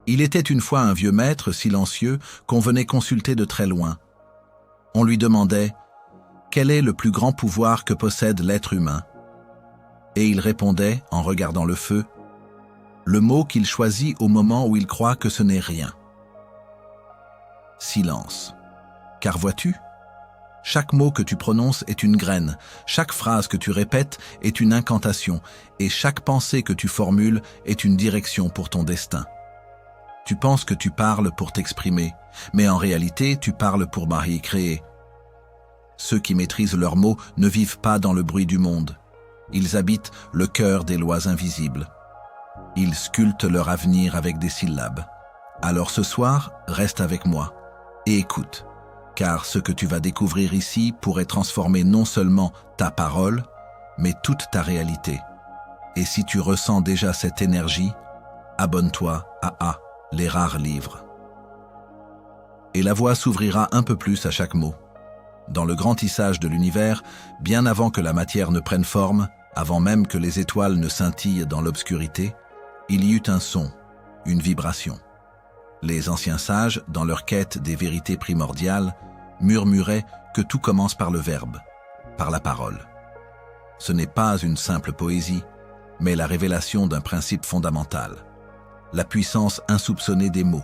Il était une fois un vieux maître silencieux qu'on venait consulter de très loin. On lui demandait « Quel est le plus grand pouvoir que possède l'être humain ?» Et il répondait, en regardant le feu, le mot qu'il choisit au moment où il croit que ce n'est rien. Silence. Car vois-tu, chaque mot que tu prononces est une graine, chaque phrase que tu répètes est une incantation, et chaque pensée que tu formules est une direction pour ton destin. Tu penses que tu parles pour t'exprimer, mais en réalité, tu parles pour y créer. Ceux qui maîtrisent leurs mots ne vivent pas dans le bruit du monde. Ils habitent le cœur des lois invisibles. Ils sculptent leur avenir avec des syllabes. Alors ce soir, reste avec moi et écoute, car ce que tu vas découvrir ici pourrait transformer non seulement ta parole, mais toute ta réalité. Et si tu ressens déjà cette énergie, abonne-toi à A, les rares livres. Et la voie s'ouvrira un peu plus à chaque mot. Dans le grand tissage de l'univers, bien avant que la matière ne prenne forme, avant même que les étoiles ne scintillent dans l'obscurité, il y eut un son, une vibration. Les anciens sages, dans leur quête des vérités primordiales, murmuraient que tout commence par le verbe, par la parole. Ce n'est pas une simple poésie, mais la révélation d'un principe fondamental, la puissance insoupçonnée des mots.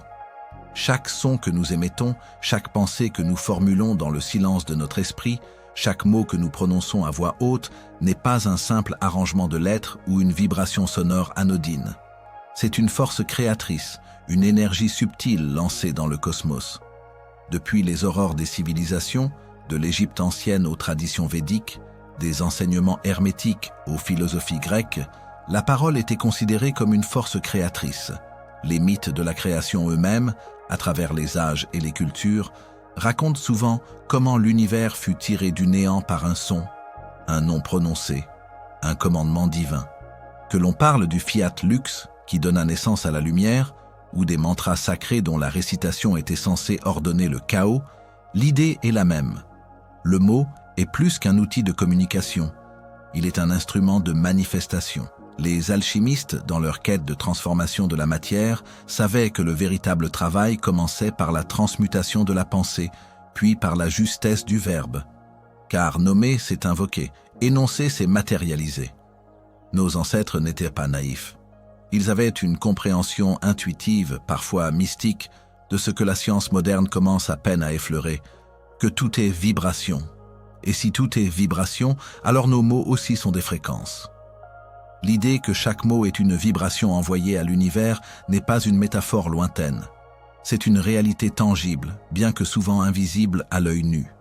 Chaque son que nous émettons, chaque pensée que nous formulons dans le silence de notre esprit, chaque mot que nous prononçons à voix haute n'est pas un simple arrangement de lettres ou une vibration sonore anodine. C'est une force créatrice, une énergie subtile lancée dans le cosmos. Depuis les aurores des civilisations, de l'Égypte ancienne aux traditions védiques, des enseignements hermétiques aux philosophies grecques, la parole était considérée comme une force créatrice. Les mythes de la création eux-mêmes, à travers les âges et les cultures, racontent souvent comment l'univers fut tiré du néant par un son, un nom prononcé, un commandement divin. Que l'on parle du fiat lux, qui donna naissance à la lumière, ou des mantras sacrés dont la récitation était censée ordonner le chaos, l'idée est la même. Le mot est plus qu'un outil de communication. Il est un instrument de manifestation. Les alchimistes, dans leur quête de transformation de la matière, savaient que le véritable travail commençait par la transmutation de la pensée, puis par la justesse du verbe. Car nommer, c'est invoquer, énoncer, c'est matérialiser. Nos ancêtres n'étaient pas naïfs. Ils avaient une compréhension intuitive, parfois mystique, de ce que la science moderne commence à peine à effleurer, que tout est vibration. Et si tout est vibration, alors nos mots aussi sont des fréquences. L'idée que chaque mot est une vibration envoyée à l'univers n'est pas une métaphore lointaine. C'est une réalité tangible, bien que souvent invisible à l'œil nu.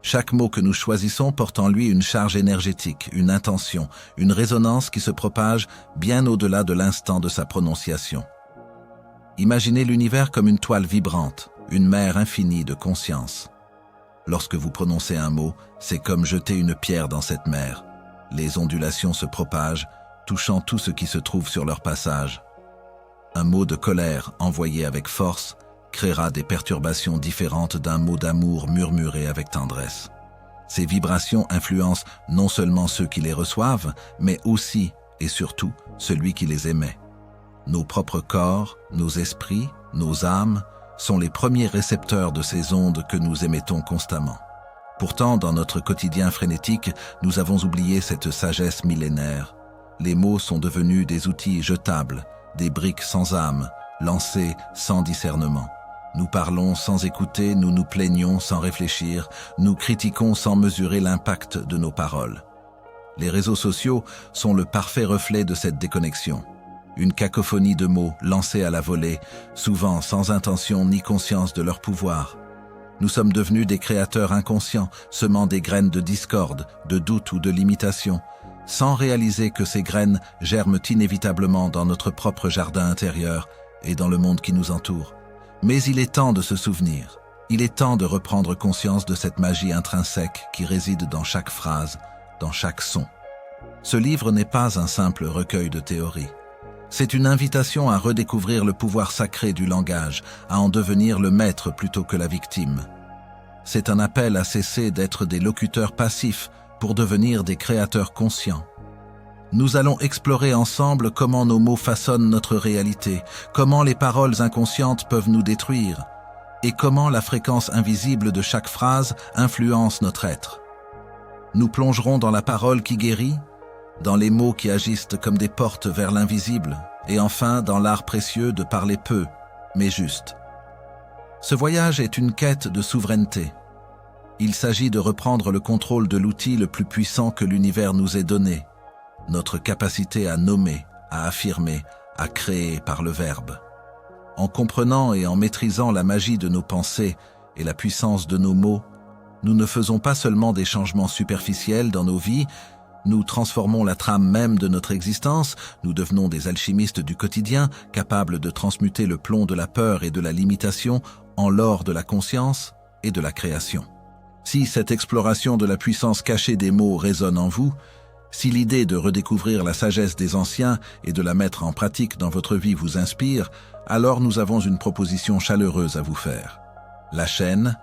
Chaque mot que nous choisissons porte en lui une charge énergétique, une intention, une résonance qui se propage bien au-delà de l'instant de sa prononciation. Imaginez l'univers comme une toile vibrante, une mer infinie de conscience. Lorsque vous prononcez un mot, c'est comme jeter une pierre dans cette mer. Les ondulations se propagent, touchant tout ce qui se trouve sur leur passage. Un mot de colère envoyé avec force créera des perturbations différentes d'un mot d'amour murmuré avec tendresse. Ces vibrations influencent non seulement ceux qui les reçoivent, mais aussi et surtout celui qui les émet. Nos propres corps, nos esprits, nos âmes sont les premiers récepteurs de ces ondes que nous émettons constamment. Pourtant, dans notre quotidien frénétique, nous avons oublié cette sagesse millénaire. Les mots sont devenus des outils jetables, des briques sans âme, lancées sans discernement. Nous parlons sans écouter, nous nous plaignons sans réfléchir, nous critiquons sans mesurer l'impact de nos paroles. Les réseaux sociaux sont le parfait reflet de cette déconnexion. Une cacophonie de mots lancés à la volée, souvent sans intention ni conscience de leur pouvoir. Nous sommes devenus des créateurs inconscients, semant des graines de discorde, de doute ou de limitation, sans réaliser que ces graines germent inévitablement dans notre propre jardin intérieur et dans le monde qui nous entoure. Mais il est temps de se souvenir, il est temps de reprendre conscience de cette magie intrinsèque qui réside dans chaque phrase, dans chaque son. Ce livre n'est pas un simple recueil de théories. C'est une invitation à redécouvrir le pouvoir sacré du langage, à en devenir le maître plutôt que la victime. C'est un appel à cesser d'être des locuteurs passifs pour devenir des créateurs conscients. Nous allons explorer ensemble comment nos mots façonnent notre réalité, comment les paroles inconscientes peuvent nous détruire, et comment la fréquence invisible de chaque phrase influence notre être. Nous plongerons dans la parole qui guérit, dans les mots qui agissent comme des portes vers l'invisible, et enfin dans l'art précieux de parler peu, mais juste. Ce voyage est une quête de souveraineté. Il s'agit de reprendre le contrôle de l'outil le plus puissant que l'univers nous ait donné, notre capacité à nommer, à affirmer, à créer par le verbe. En comprenant et en maîtrisant la magie de nos pensées et la puissance de nos mots, nous ne faisons pas seulement des changements superficiels dans nos vies, nous transformons la trame même de notre existence, nous devenons des alchimistes du quotidien, capables de transmuter le plomb de la peur et de la limitation en l'or de la conscience et de la création. Si cette exploration de la puissance cachée des mots résonne en vous, si l'idée de redécouvrir la sagesse des anciens et de la mettre en pratique dans votre vie vous inspire, alors nous avons une proposition chaleureuse à vous faire. La chaîne,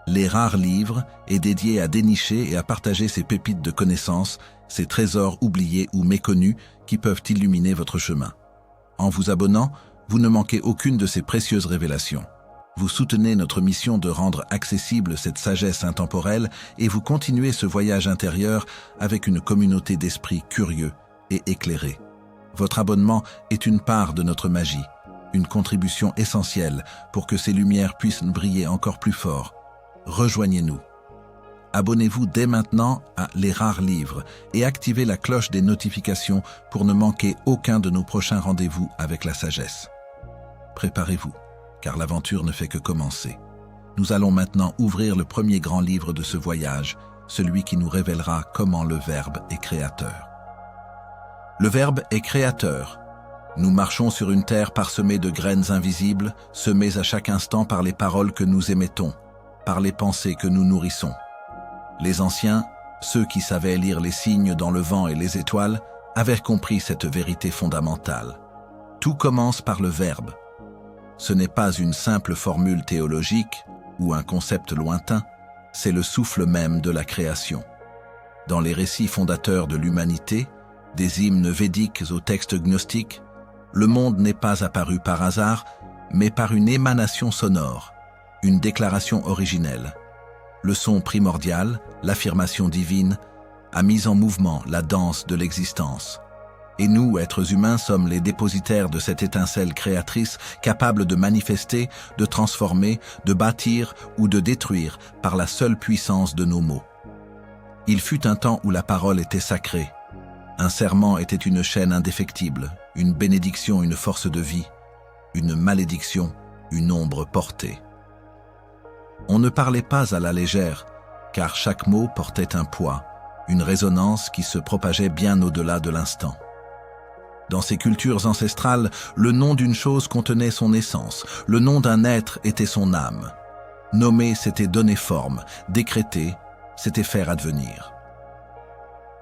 Les Rares Livres, est dédiée à dénicher et à partager ces pépites de connaissances, ces trésors oubliés ou méconnus qui peuvent illuminer votre chemin. En vous abonnant, vous ne manquez aucune de ces précieuses révélations. Vous soutenez notre mission de rendre accessible cette sagesse intemporelle et vous continuez ce voyage intérieur avec une communauté d'esprits curieux et éclairés. Votre abonnement est une part de notre magie, une contribution essentielle pour que ces lumières puissent briller encore plus fort. Rejoignez-nous. Abonnez-vous dès maintenant à Les Rares Livres et activez la cloche des notifications pour ne manquer aucun de nos prochains rendez-vous avec la sagesse. Préparez-vous, car l'aventure ne fait que commencer. Nous allons maintenant ouvrir le premier grand livre de ce voyage, celui qui nous révélera comment le Verbe est créateur. Le Verbe est créateur. Nous marchons sur une terre parsemée de graines invisibles, semées à chaque instant par les paroles que nous émettons, par les pensées que nous nourrissons. Les anciens, ceux qui savaient lire les signes dans le vent et les étoiles, avaient compris cette vérité fondamentale. Tout commence par le Verbe. Ce n'est pas une simple formule théologique ou un concept lointain, c'est le souffle même de la création. Dans les récits fondateurs de l'humanité, des hymnes védiques aux textes gnostiques, le monde n'est pas apparu par hasard, mais par une émanation sonore, une déclaration originelle. Le son primordial, l'affirmation divine, a mis en mouvement la danse de l'existence. Et nous, êtres humains, sommes les dépositaires de cette étincelle créatrice capable de manifester, de transformer, de bâtir ou de détruire par la seule puissance de nos mots. Il fut un temps où la parole était sacrée. Un serment était une chaîne indéfectible, une bénédiction, une force de vie, une malédiction, une ombre portée. On ne parlait pas à la légère, car chaque mot portait un poids, une résonance qui se propageait bien au-delà de l'instant. Dans ces cultures ancestrales, le nom d'une chose contenait son essence, le nom d'un être était son âme. Nommer, c'était donner forme, décréter, c'était faire advenir.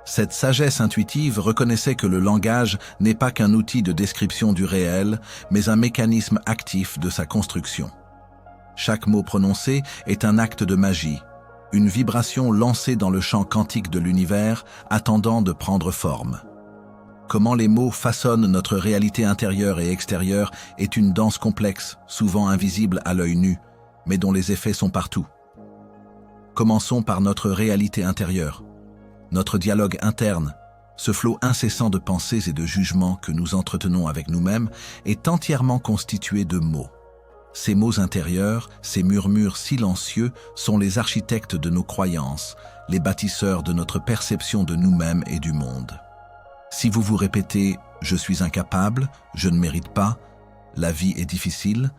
Cette sagesse intuitive reconnaissait que le langage n'est pas qu'un outil de description du réel, mais un mécanisme actif de sa construction. Chaque mot prononcé est un acte de magie, une vibration lancée dans le champ quantique de l'univers, attendant de prendre forme. Comment les mots façonnent notre réalité intérieure et extérieure est une danse complexe, souvent invisible à l'œil nu, mais dont les effets sont partout. Commençons par notre réalité intérieure. Notre dialogue interne, ce flot incessant de pensées et de jugements que nous entretenons avec nous-mêmes, est entièrement constitué de mots. Ces mots intérieurs, ces murmures silencieux sont les architectes de nos croyances, les bâtisseurs de notre perception de nous-mêmes et du monde. Si vous vous répétez « je suis incapable »,« je ne mérite pas »,« la vie est difficile »,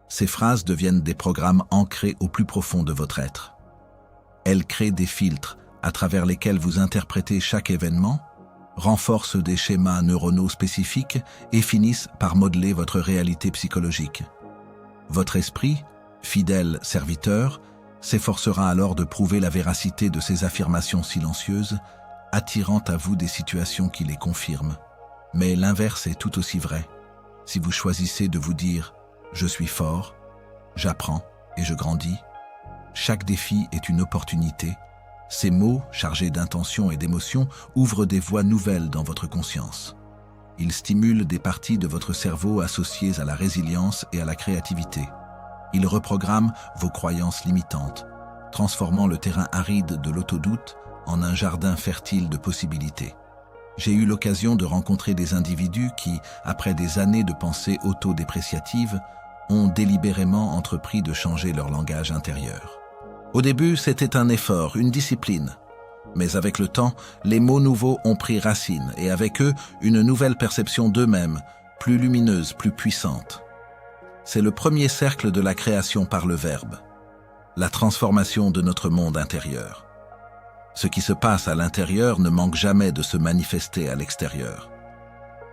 ces phrases deviennent des programmes ancrés au plus profond de votre être. Elles créent des filtres à travers lesquels vous interprétez chaque événement, renforcent des schémas neuronaux spécifiques et finissent par modeler votre réalité psychologique. Votre esprit, fidèle serviteur, s'efforcera alors de prouver la véracité de ces affirmations silencieuses, attirant à vous des situations qui les confirment. Mais l'inverse est tout aussi vrai. Si vous choisissez de vous dire « je suis fort »,« j'apprends et je grandis », chaque défi est une opportunité, Ces mots, chargés d'intention et d'émotion, ouvrent des voies nouvelles dans votre conscience. Ils stimulent des parties de votre cerveau associées à la résilience et à la créativité. Ils reprogramment vos croyances limitantes, transformant le terrain aride de l'autodoute en un jardin fertile de possibilités. J'ai eu l'occasion de rencontrer des individus qui, après des années de pensées autodépréciatives, ont délibérément entrepris de changer leur langage intérieur. Au début, c'était un effort, une discipline. Mais avec le temps, les mots nouveaux ont pris racine et avec eux, une nouvelle perception d'eux-mêmes, plus lumineuse, plus puissante. C'est le premier cercle de la création par le verbe, la transformation de notre monde intérieur. Ce qui se passe à l'intérieur ne manque jamais de se manifester à l'extérieur.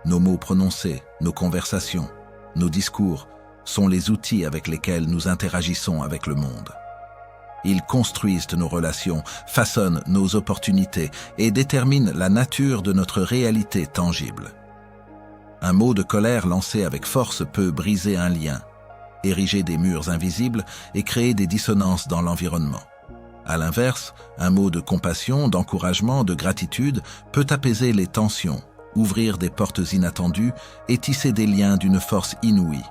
Nos mots prononcés, nos conversations, nos discours sont les outils avec lesquels nous interagissons avec le monde. Ils construisent nos relations, façonnent nos opportunités et déterminent la nature de notre réalité tangible. Un mot de colère lancé avec force peut briser un lien, ériger des murs invisibles et créer des dissonances dans l'environnement. À l'inverse, un mot de compassion, d'encouragement, de gratitude peut apaiser les tensions, ouvrir des portes inattendues et tisser des liens d'une force inouïe.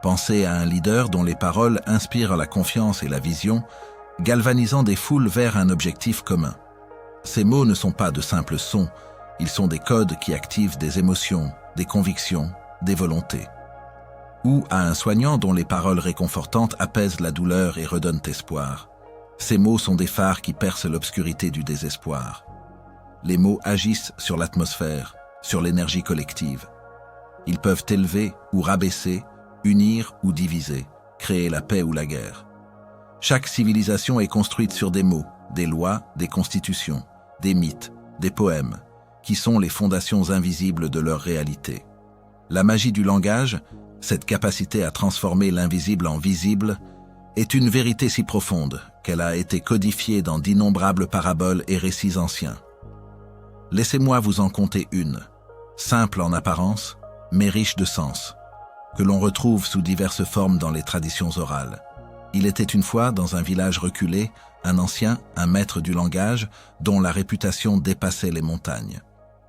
Pensez à un leader dont les paroles inspirent la confiance et la vision, galvanisant des foules vers un objectif commun. Ces mots ne sont pas de simples sons, ils sont des codes qui activent des émotions, des convictions, des volontés. Ou à un soignant dont les paroles réconfortantes apaisent la douleur et redonnent espoir. Ces mots sont des phares qui percent l'obscurité du désespoir. Les mots agissent sur l'atmosphère, sur l'énergie collective. Ils peuvent élever ou rabaisser, unir ou diviser, créer la paix ou la guerre. Chaque civilisation est construite sur des mots, des lois, des constitutions, des mythes, des poèmes, qui sont les fondations invisibles de leur réalité. La magie du langage, cette capacité à transformer l'invisible en visible, est une vérité si profonde qu'elle a été codifiée dans d'innombrables paraboles et récits anciens. Laissez-moi vous en conter une, simple en apparence, mais riche de sens, que l'on retrouve sous diverses formes dans les traditions orales. Il était une fois, dans un village reculé, un ancien, un maître du langage, dont la réputation dépassait les montagnes.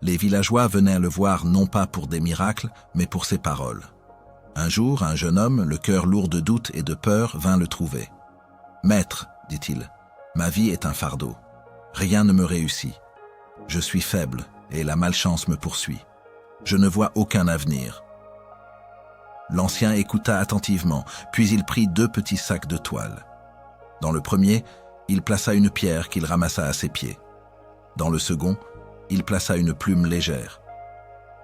Les villageois venaient le voir non pas pour des miracles, mais pour ses paroles. Un jour, un jeune homme, le cœur lourd de doute et de peur, vint le trouver. « Maître, dit-il, ma vie est un fardeau. Rien ne me réussit. Je suis faible et la malchance me poursuit. Je ne vois aucun avenir. » L'ancien écouta attentivement, puis il prit 2 petits sacs de toile. Dans le premier, il plaça une pierre qu'il ramassa à ses pieds. Dans le second, il plaça une plume légère.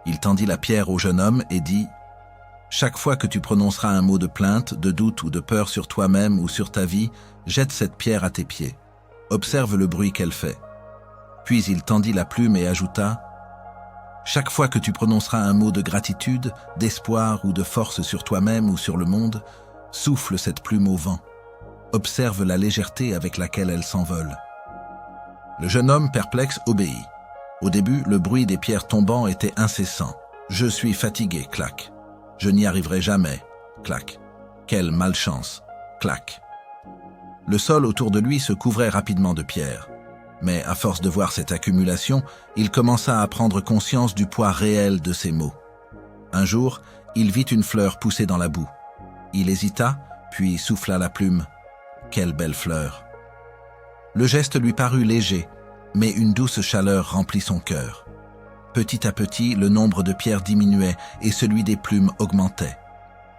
Il tendit la pierre au jeune homme et dit « Chaque fois que tu prononceras un mot de plainte, de doute ou de peur sur toi-même ou sur ta vie, jette cette pierre à tes pieds. Observe le bruit qu'elle fait. » Puis il tendit la plume et ajouta « Chaque fois que tu prononceras un mot de gratitude, d'espoir ou de force sur toi-même ou sur le monde, souffle cette plume au vent. Observe la légèreté avec laquelle elle s'envole. » Le jeune homme perplexe obéit. Au début, le bruit des pierres tombant était incessant. « Je suis fatigué, clac. Je n'y arriverai jamais, clac. Quelle malchance, clac. » Le sol autour de lui se couvrait rapidement de pierres. Mais à force de voir cette accumulation, il commença à prendre conscience du poids réel de ses mots. Un jour, il vit une fleur pousser dans la boue. Il hésita, puis souffla la plume. Quelle belle fleur! Le geste lui parut léger, mais une douce chaleur remplit son cœur. Petit à petit, le nombre de pierres diminuait et celui des plumes augmentait.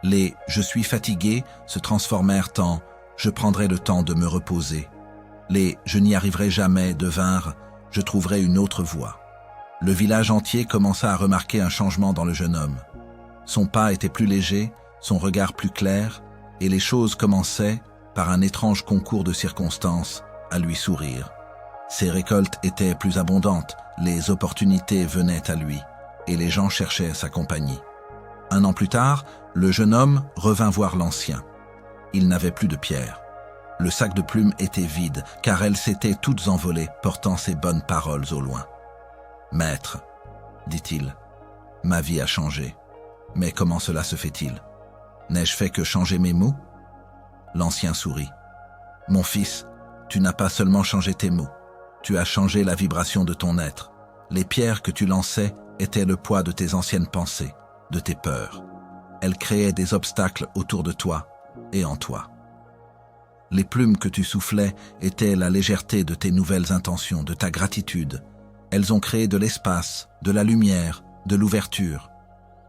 Les « je suis fatigué » se transformèrent en « je prendrai le temps de me reposer ». Les « je n'y arriverai jamais » devinrent « je trouverai une autre voie ». Le village entier commença à remarquer un changement dans le jeune homme. Son pas était plus léger, son regard plus clair, et les choses commençaient, par un étrange concours de circonstances, à lui sourire. Ses récoltes étaient plus abondantes, les opportunités venaient à lui, et les gens cherchaient sa compagnie. 1 an plus tard, le jeune homme revint voir l'ancien. Il n'avait plus de pierre. Le sac de plumes était vide, car elles s'étaient toutes envolées, portant ses bonnes paroles au loin. « Maître, dit-il, ma vie a changé. Mais comment cela se fait-il? N'ai-je fait que changer mes mots ?» L'ancien sourit. « Mon fils, Tu n'as pas seulement changé tes mots, tu as changé la vibration de ton être. Les pierres que tu lançais étaient le poids de tes anciennes pensées, de tes peurs. Elles créaient des obstacles autour de toi et en toi. Les plumes que tu soufflais étaient la légèreté de tes nouvelles intentions, de ta gratitude. Elles ont créé de l'espace, de la lumière, de l'ouverture.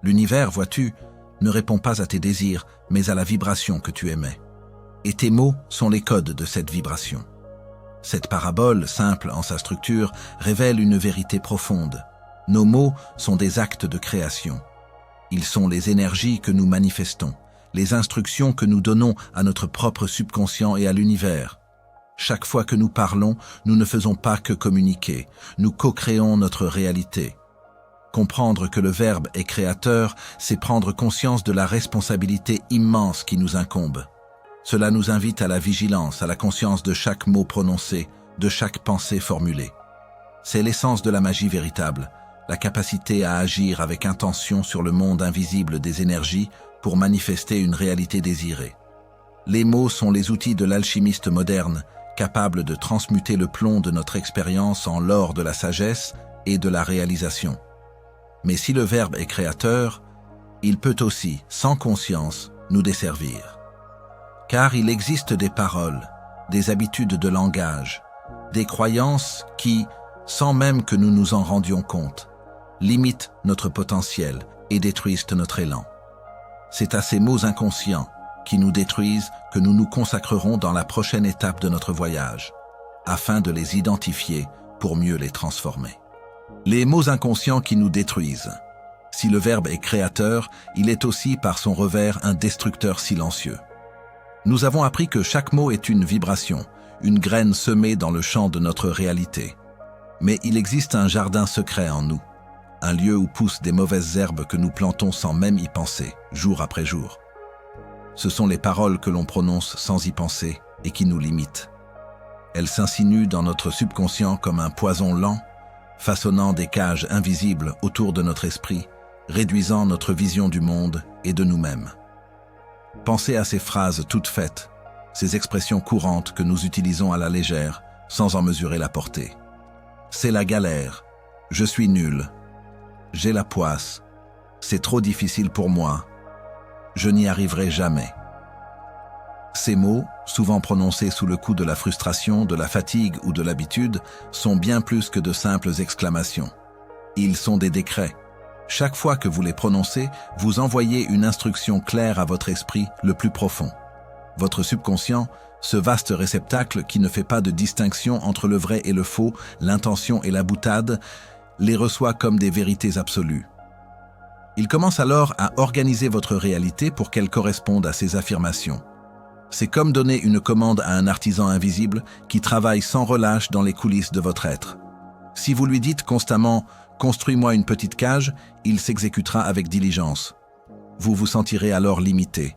L'univers, vois-tu, ne répond pas à tes désirs, mais à la vibration que tu émets. Et tes mots sont les codes de cette vibration. Cette parabole, simple en sa structure, révèle une vérité profonde. Nos mots sont des actes de création. Ils sont les énergies que nous manifestons, les instructions que nous donnons à notre propre subconscient et à l'univers. Chaque fois que nous parlons, nous ne faisons pas que communiquer, nous co-créons notre réalité. Comprendre que le Verbe est créateur, c'est prendre conscience de la responsabilité immense qui nous incombe. Cela nous invite à la vigilance, à la conscience de chaque mot prononcé, de chaque pensée formulée. C'est l'essence de la magie véritable, la capacité à agir avec intention sur le monde invisible des énergies pour manifester une réalité désirée. Les mots sont les outils de l'alchimiste moderne, capables de transmuter le plomb de notre expérience en l'or de la sagesse et de la réalisation. Mais si le Verbe est créateur, il peut aussi, sans conscience, nous desservir. Car il existe des paroles, des habitudes de langage, des croyances qui, sans même que nous nous en rendions compte, limitent notre potentiel et détruisent notre élan. C'est à ces mots inconscients qui nous détruisent que nous nous consacrerons dans la prochaine étape de notre voyage, afin de les identifier pour mieux les transformer. Les mots inconscients qui nous détruisent. Si le Verbe est créateur, il est aussi par son revers un destructeur silencieux. Nous avons appris que chaque mot est une vibration, une graine semée dans le champ de notre réalité. Mais il existe un jardin secret en nous, un lieu où poussent des mauvaises herbes que nous plantons sans même y penser, jour après jour. Ce sont les paroles que l'on prononce sans y penser et qui nous limitent. Elles s'insinuent dans notre subconscient comme un poison lent, façonnant des cages invisibles autour de notre esprit, réduisant notre vision du monde et de nous-mêmes. Pensez à ces phrases toutes faites, ces expressions courantes que nous utilisons à la légère, sans en mesurer la portée. C'est la galère, je suis nul, j'ai la poisse, c'est trop difficile pour moi, je n'y arriverai jamais. Ces mots, souvent prononcés sous le coup de la frustration, de la fatigue ou de l'habitude, sont bien plus que de simples exclamations. Ils sont des décrets. Chaque fois que vous les prononcez, vous envoyez une instruction claire à votre esprit le plus profond. Votre subconscient, ce vaste réceptacle qui ne fait pas de distinction entre le vrai et le faux, l'intention et la boutade, les reçoit comme des vérités absolues. Il commence alors à organiser votre réalité pour qu'elle corresponde à ces affirmations. C'est comme donner une commande à un artisan invisible qui travaille sans relâche dans les coulisses de votre être. Si vous lui dites constamment « Construis-moi une petite cage », il s'exécutera avec diligence. Vous vous sentirez alors limité,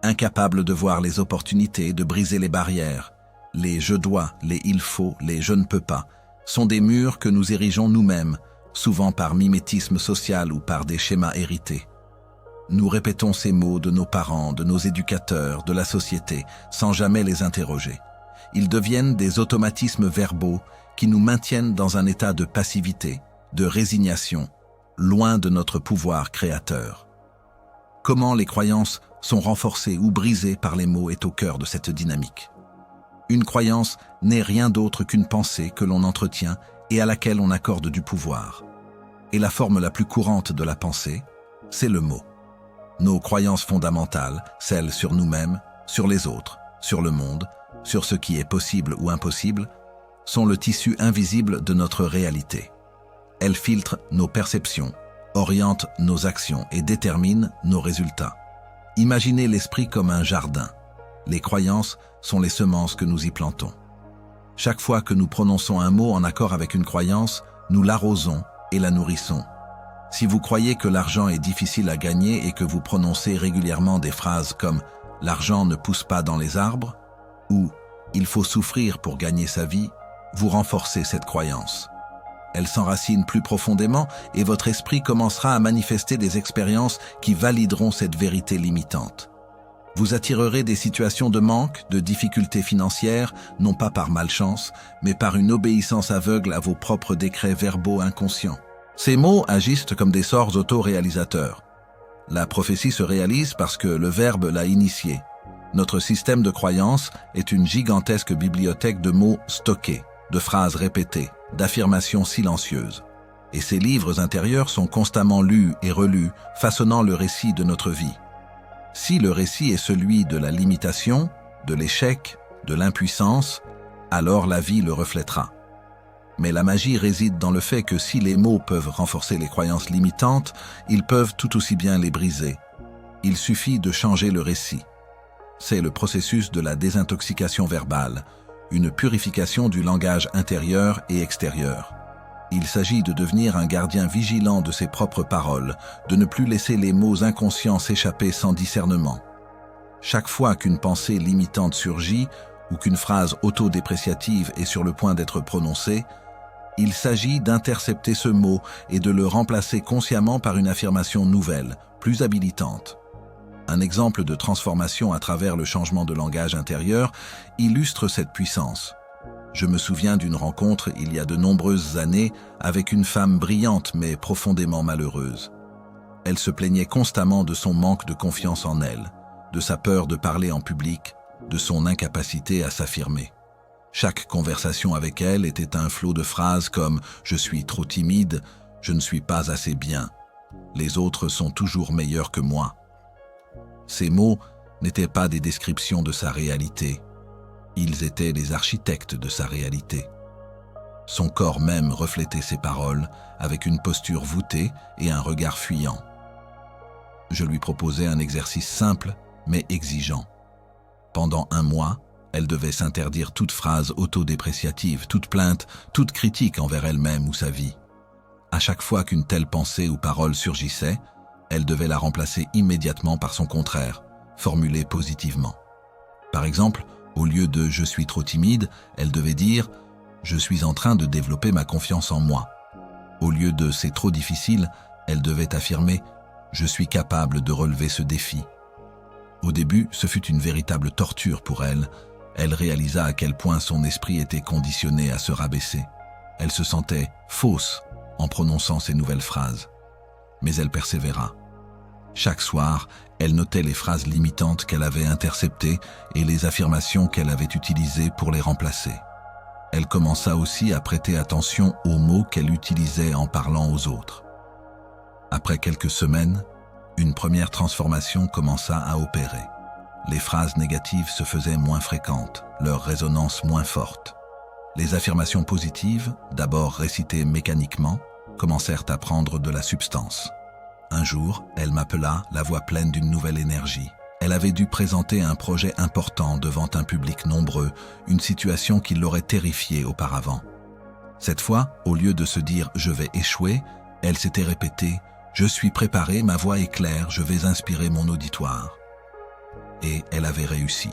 incapable de voir les opportunités, de briser les barrières. Les « je dois », les « il faut », les « je ne peux pas » sont des murs que nous érigeons nous-mêmes, souvent par mimétisme social ou par des schémas hérités. Nous répétons ces mots de nos parents, de nos éducateurs, de la société, sans jamais les interroger. Ils deviennent des automatismes verbaux qui nous maintiennent dans un état de passivité, de résignation, loin de notre pouvoir créateur. Comment les croyances sont renforcées ou brisées par les mots est au cœur de cette dynamique. Une croyance n'est rien d'autre qu'une pensée que l'on entretient et à laquelle on accorde du pouvoir. Et la forme la plus courante de la pensée, c'est le mot. Nos croyances fondamentales, celles sur nous-mêmes, sur les autres, sur le monde, sur ce qui est possible ou impossible, sont le tissu invisible de notre réalité. Elles filtrent nos perceptions, orientent nos actions et déterminent nos résultats. Imaginez l'esprit comme un jardin. Les croyances sont les semences que nous y plantons. Chaque fois que nous prononçons un mot en accord avec une croyance, nous l'arrosons et la nourrissons. Si vous croyez que l'argent est difficile à gagner et que vous prononcez régulièrement des phrases comme « l'argent ne pousse pas dans les arbres » ou « il faut souffrir pour gagner sa vie », vous renforcez cette croyance. Elle s'enracine plus profondément et votre esprit commencera à manifester des expériences qui valideront cette vérité limitante. Vous attirerez des situations de manque, de difficultés financières, non pas par malchance, mais par une obéissance aveugle à vos propres décrets verbaux inconscients. Ces mots agissent comme des sorts autoréalisateurs. La prophétie se réalise parce que le Verbe l'a initiée. Notre système de croyance est une gigantesque bibliothèque de mots stockés, de phrases répétées, d'affirmations silencieuses. Et ces livres intérieurs sont constamment lus et relus, façonnant le récit de notre vie. Si le récit est celui de la limitation, de l'échec, de l'impuissance, alors la vie le reflètera. Mais la magie réside dans le fait que si les mots peuvent renforcer les croyances limitantes, ils peuvent tout aussi bien les briser. Il suffit de changer le récit. C'est le processus de la désintoxication verbale, une purification du langage intérieur et extérieur. Il s'agit de devenir un gardien vigilant de ses propres paroles, de ne plus laisser les mots inconscients s'échapper sans discernement. Chaque fois qu'une pensée limitante surgit ou qu'une phrase autodépréciative est sur le point d'être prononcée, il s'agit d'intercepter ce mot et de le remplacer consciemment par une affirmation nouvelle, plus habilitante. Un exemple de transformation à travers le changement de langage intérieur illustre cette puissance. Je me souviens d'une rencontre il y a de nombreuses années avec une femme brillante mais profondément malheureuse. Elle se plaignait constamment de son manque de confiance en elle, de sa peur de parler en public, de son incapacité à s'affirmer. Chaque conversation avec elle était un flot de phrases comme « je suis trop timide »,« je ne suis pas assez bien »,« les autres sont toujours meilleurs que moi ». Ces mots n'étaient pas des descriptions de sa réalité. Ils étaient les architectes de sa réalité. Son corps même reflétait ses paroles, avec une posture voûtée et un regard fuyant. Je lui proposai un exercice simple, mais exigeant. Pendant 1 mois, elle devait s'interdire toute phrase autodépréciative, toute plainte, toute critique envers elle-même ou sa vie. À chaque fois qu'une telle pensée ou parole surgissait, elle devait la remplacer immédiatement par son contraire, formulée positivement. Par exemple, au lieu de « je suis trop timide », elle devait dire « je suis en train de développer ma confiance en moi ». Au lieu de « c'est trop difficile », elle devait affirmer « je suis capable de relever ce défi ». Au début, ce fut une véritable torture pour elle. Elle réalisa à quel point son esprit était conditionné à se rabaisser. Elle se sentait fausse en prononçant ces nouvelles phrases. Mais elle persévéra. Chaque soir, elle notait les phrases limitantes qu'elle avait interceptées et les affirmations qu'elle avait utilisées pour les remplacer. Elle commença aussi à prêter attention aux mots qu'elle utilisait en parlant aux autres. Après quelques semaines, une première transformation commença à opérer. Les phrases négatives se faisaient moins fréquentes, leur résonance moins forte. Les affirmations positives, d'abord récitées mécaniquement, commencèrent à prendre de la substance. Un jour, elle m'appela, la voix pleine d'une nouvelle énergie. Elle avait dû présenter un projet important devant un public nombreux, une situation qui l'aurait terrifiée auparavant. Cette fois, au lieu de se dire « je vais échouer », elle s'était répétée « je suis préparée, ma voix est claire, je vais inspirer mon auditoire ». Et elle avait réussi.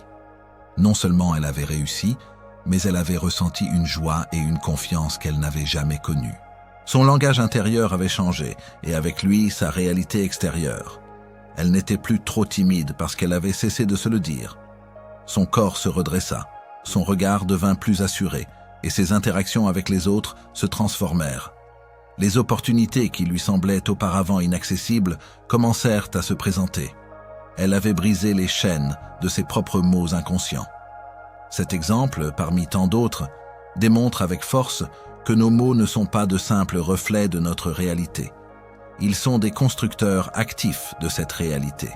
Non seulement elle avait réussi, mais elle avait ressenti une joie et une confiance qu'elle n'avait jamais connues. Son langage intérieur avait changé, et avec lui, sa réalité extérieure. Elle n'était plus trop timide parce qu'elle avait cessé de se le dire. Son corps se redressa, son regard devint plus assuré, et ses interactions avec les autres se transformèrent. Les opportunités qui lui semblaient auparavant inaccessibles commencèrent à se présenter. Elle avait brisé les chaînes de ses propres mots inconscients. Cet exemple, parmi tant d'autres, démontre avec force que nos mots ne sont pas de simples reflets de notre réalité. Ils sont des constructeurs actifs de cette réalité.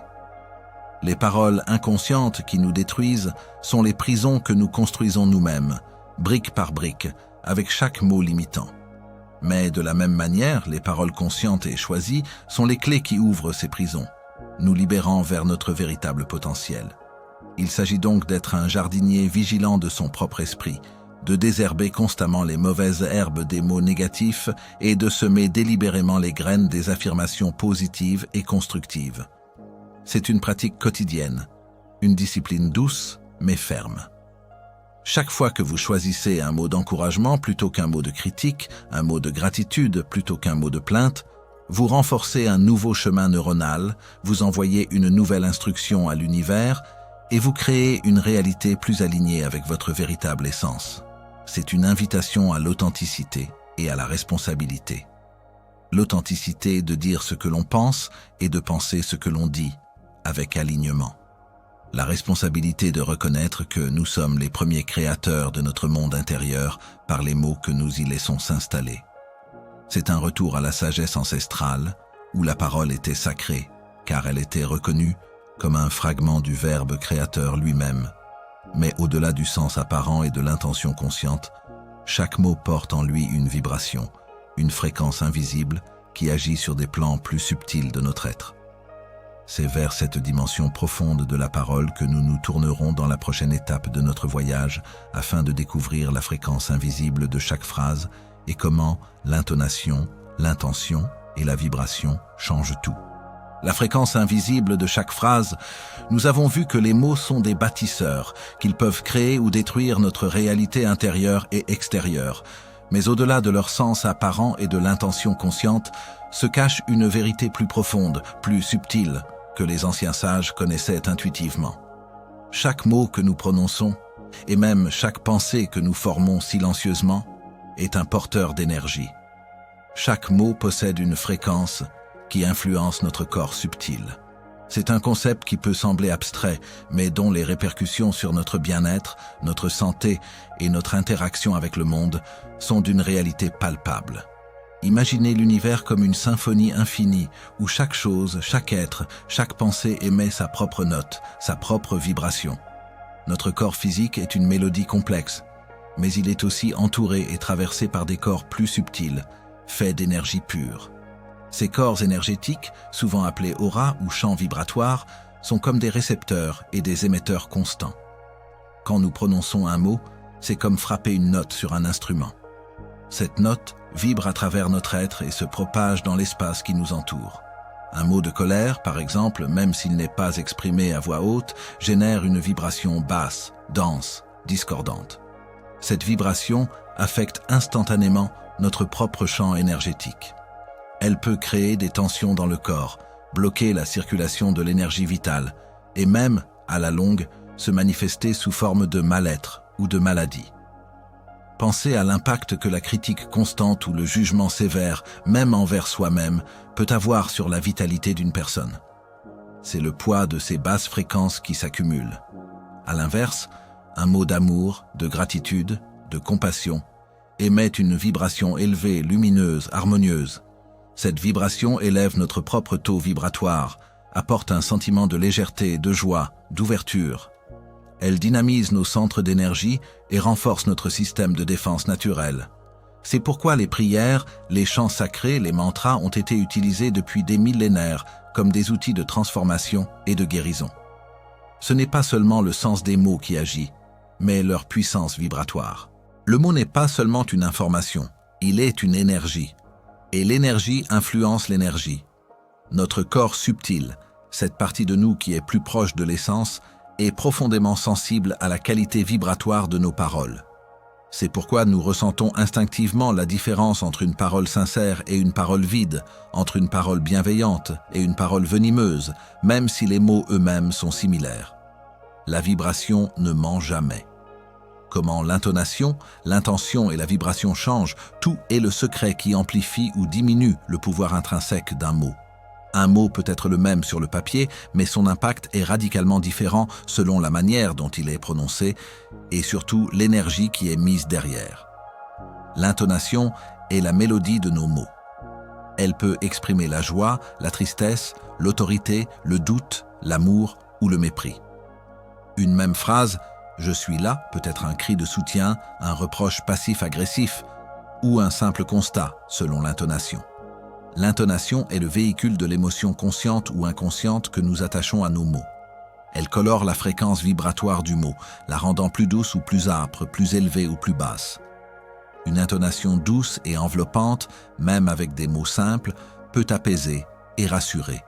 Les paroles inconscientes qui nous détruisent sont les prisons que nous construisons nous-mêmes, brique par brique, avec chaque mot limitant. Mais de la même manière, les paroles conscientes et choisies sont les clés qui ouvrent ces prisons, nous libérant vers notre véritable potentiel. Il s'agit donc d'être un jardinier vigilant de son propre esprit, de désherber constamment les mauvaises herbes des mots négatifs et de semer délibérément les graines des affirmations positives et constructives. C'est une pratique quotidienne, une discipline douce mais ferme. Chaque fois que vous choisissez un mot d'encouragement plutôt qu'un mot de critique, un mot de gratitude plutôt qu'un mot de plainte, Vous renforcez un nouveau chemin neuronal, vous envoyez une nouvelle instruction à l'univers et vous créez une réalité plus alignée avec votre véritable essence. C'est une invitation à l'authenticité et à la responsabilité. L'authenticité de dire ce que l'on pense et de penser ce que l'on dit, avec alignement. La responsabilité de reconnaître que nous sommes les premiers créateurs de notre monde intérieur par les mots que nous y laissons s'installer. C'est un retour à la sagesse ancestrale, où la parole était sacrée, car elle était reconnue comme un fragment du Verbe créateur lui-même. Mais au-delà du sens apparent et de l'intention consciente, chaque mot porte en lui une vibration, une fréquence invisible qui agit sur des plans plus subtils de notre être. C'est vers cette dimension profonde de la parole que nous nous tournerons dans la prochaine étape de notre voyage afin de découvrir la fréquence invisible de chaque phrase et comment l'intonation, l'intention et la vibration changent tout. La fréquence invisible de chaque phrase, nous avons vu que les mots sont des bâtisseurs, qu'ils peuvent créer ou détruire notre réalité intérieure et extérieure. Mais au-delà de leur sens apparent et de l'intention consciente, se cache une vérité plus profonde, plus subtile, que les anciens sages connaissaient intuitivement. Chaque mot que nous prononçons, et même chaque pensée que nous formons silencieusement, est un porteur d'énergie. Chaque mot possède une fréquence qui influence notre corps subtil. C'est un concept qui peut sembler abstrait, mais dont les répercussions sur notre bien-être, notre santé et notre interaction avec le monde sont d'une réalité palpable. Imaginez l'univers comme une symphonie infinie où chaque chose, chaque être, chaque pensée émet sa propre note, sa propre vibration. Notre corps physique est une mélodie complexe, mais il est aussi entouré et traversé par des corps plus subtils, faits d'énergie pure. Ces corps énergétiques, souvent appelés auras ou champs vibratoires, sont comme des récepteurs et des émetteurs constants. Quand nous prononçons un mot, c'est comme frapper une note sur un instrument. Cette note vibre à travers notre être et se propage dans l'espace qui nous entoure. Un mot de colère, par exemple, même s'il n'est pas exprimé à voix haute, génère une vibration basse, dense, discordante. Cette vibration affecte instantanément notre propre champ énergétique. Elle peut créer des tensions dans le corps, bloquer la circulation de l'énergie vitale et même, à la longue, se manifester sous forme de mal-être ou de maladie. Pensez à l'impact que la critique constante ou le jugement sévère, même envers soi-même, peut avoir sur la vitalité d'une personne. C'est le poids de ces basses fréquences qui s'accumulent. À l'inverse, un mot d'amour, de gratitude, de compassion émet une vibration élevée, lumineuse, harmonieuse. Cette vibration élève notre propre taux vibratoire, apporte un sentiment de légèreté, de joie, d'ouverture. Elle dynamise nos centres d'énergie et renforce notre système de défense naturel. C'est pourquoi les prières, les chants sacrés, les mantras ont été utilisés depuis des millénaires comme des outils de transformation et de guérison. Ce n'est pas seulement le sens des mots qui agit, mais leur puissance vibratoire. Le mot n'est pas seulement une information, il est une énergie. Et l'énergie influence l'énergie. Notre corps subtil, cette partie de nous qui est plus proche de l'essence, est profondément sensible à la qualité vibratoire de nos paroles. C'est pourquoi nous ressentons instinctivement la différence entre une parole sincère et une parole vide, entre une parole bienveillante et une parole venimeuse, même si les mots eux-mêmes sont similaires. La vibration ne ment jamais. Comment l'intonation, l'intention et la vibration changent, tout est le secret qui amplifie ou diminue le pouvoir intrinsèque d'un mot. Un mot peut être le même sur le papier, mais son impact est radicalement différent selon la manière dont il est prononcé et surtout l'énergie qui est mise derrière. L'intonation est la mélodie de nos mots. Elle peut exprimer la joie, la tristesse, l'autorité, le doute, l'amour ou le mépris. Une même phrase, « je suis là » peut être un cri de soutien, un reproche passif-agressif ou un simple constat selon l'intonation. L'intonation est le véhicule de l'émotion consciente ou inconsciente que nous attachons à nos mots. Elle colore la fréquence vibratoire du mot, la rendant plus douce ou plus âpre, plus élevée ou plus basse. Une intonation douce et enveloppante, même avec des mots simples, peut apaiser et rassurer.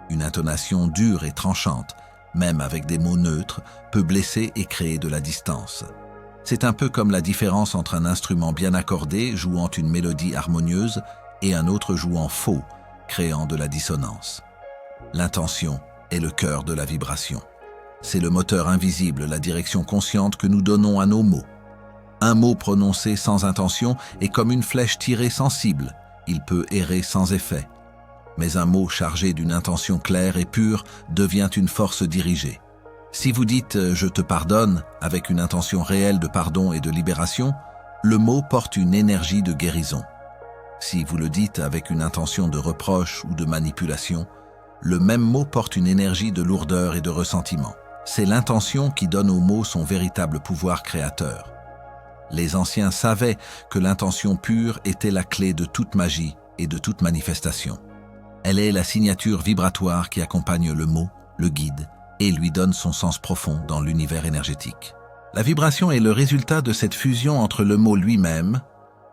Une intonation dure et tranchante, même avec des mots neutres, peut blesser et créer de la distance. C'est un peu comme la différence entre un instrument bien accordé jouant une mélodie harmonieuse et un autre jouant faux, créant de la dissonance. L'intention est le cœur de la vibration. C'est le moteur invisible, la direction consciente que nous donnons à nos mots. Un mot prononcé sans intention est comme une flèche tirée sans cible. Il peut errer sans effet. Mais un mot chargé d'une intention claire et pure devient une force dirigée. Si vous dites « je te pardonne » avec une intention réelle de pardon et de libération, le mot porte une énergie de guérison. Si vous le dites avec une intention de reproche ou de manipulation, le même mot porte une énergie de lourdeur et de ressentiment. C'est l'intention qui donne au mot son véritable pouvoir créateur. Les anciens savaient que l'intention pure était la clé de toute magie et de toute manifestation. Elle est la signature vibratoire qui accompagne le mot, le guide, et lui donne son sens profond dans l'univers énergétique. La vibration est le résultat de cette fusion entre le mot lui-même,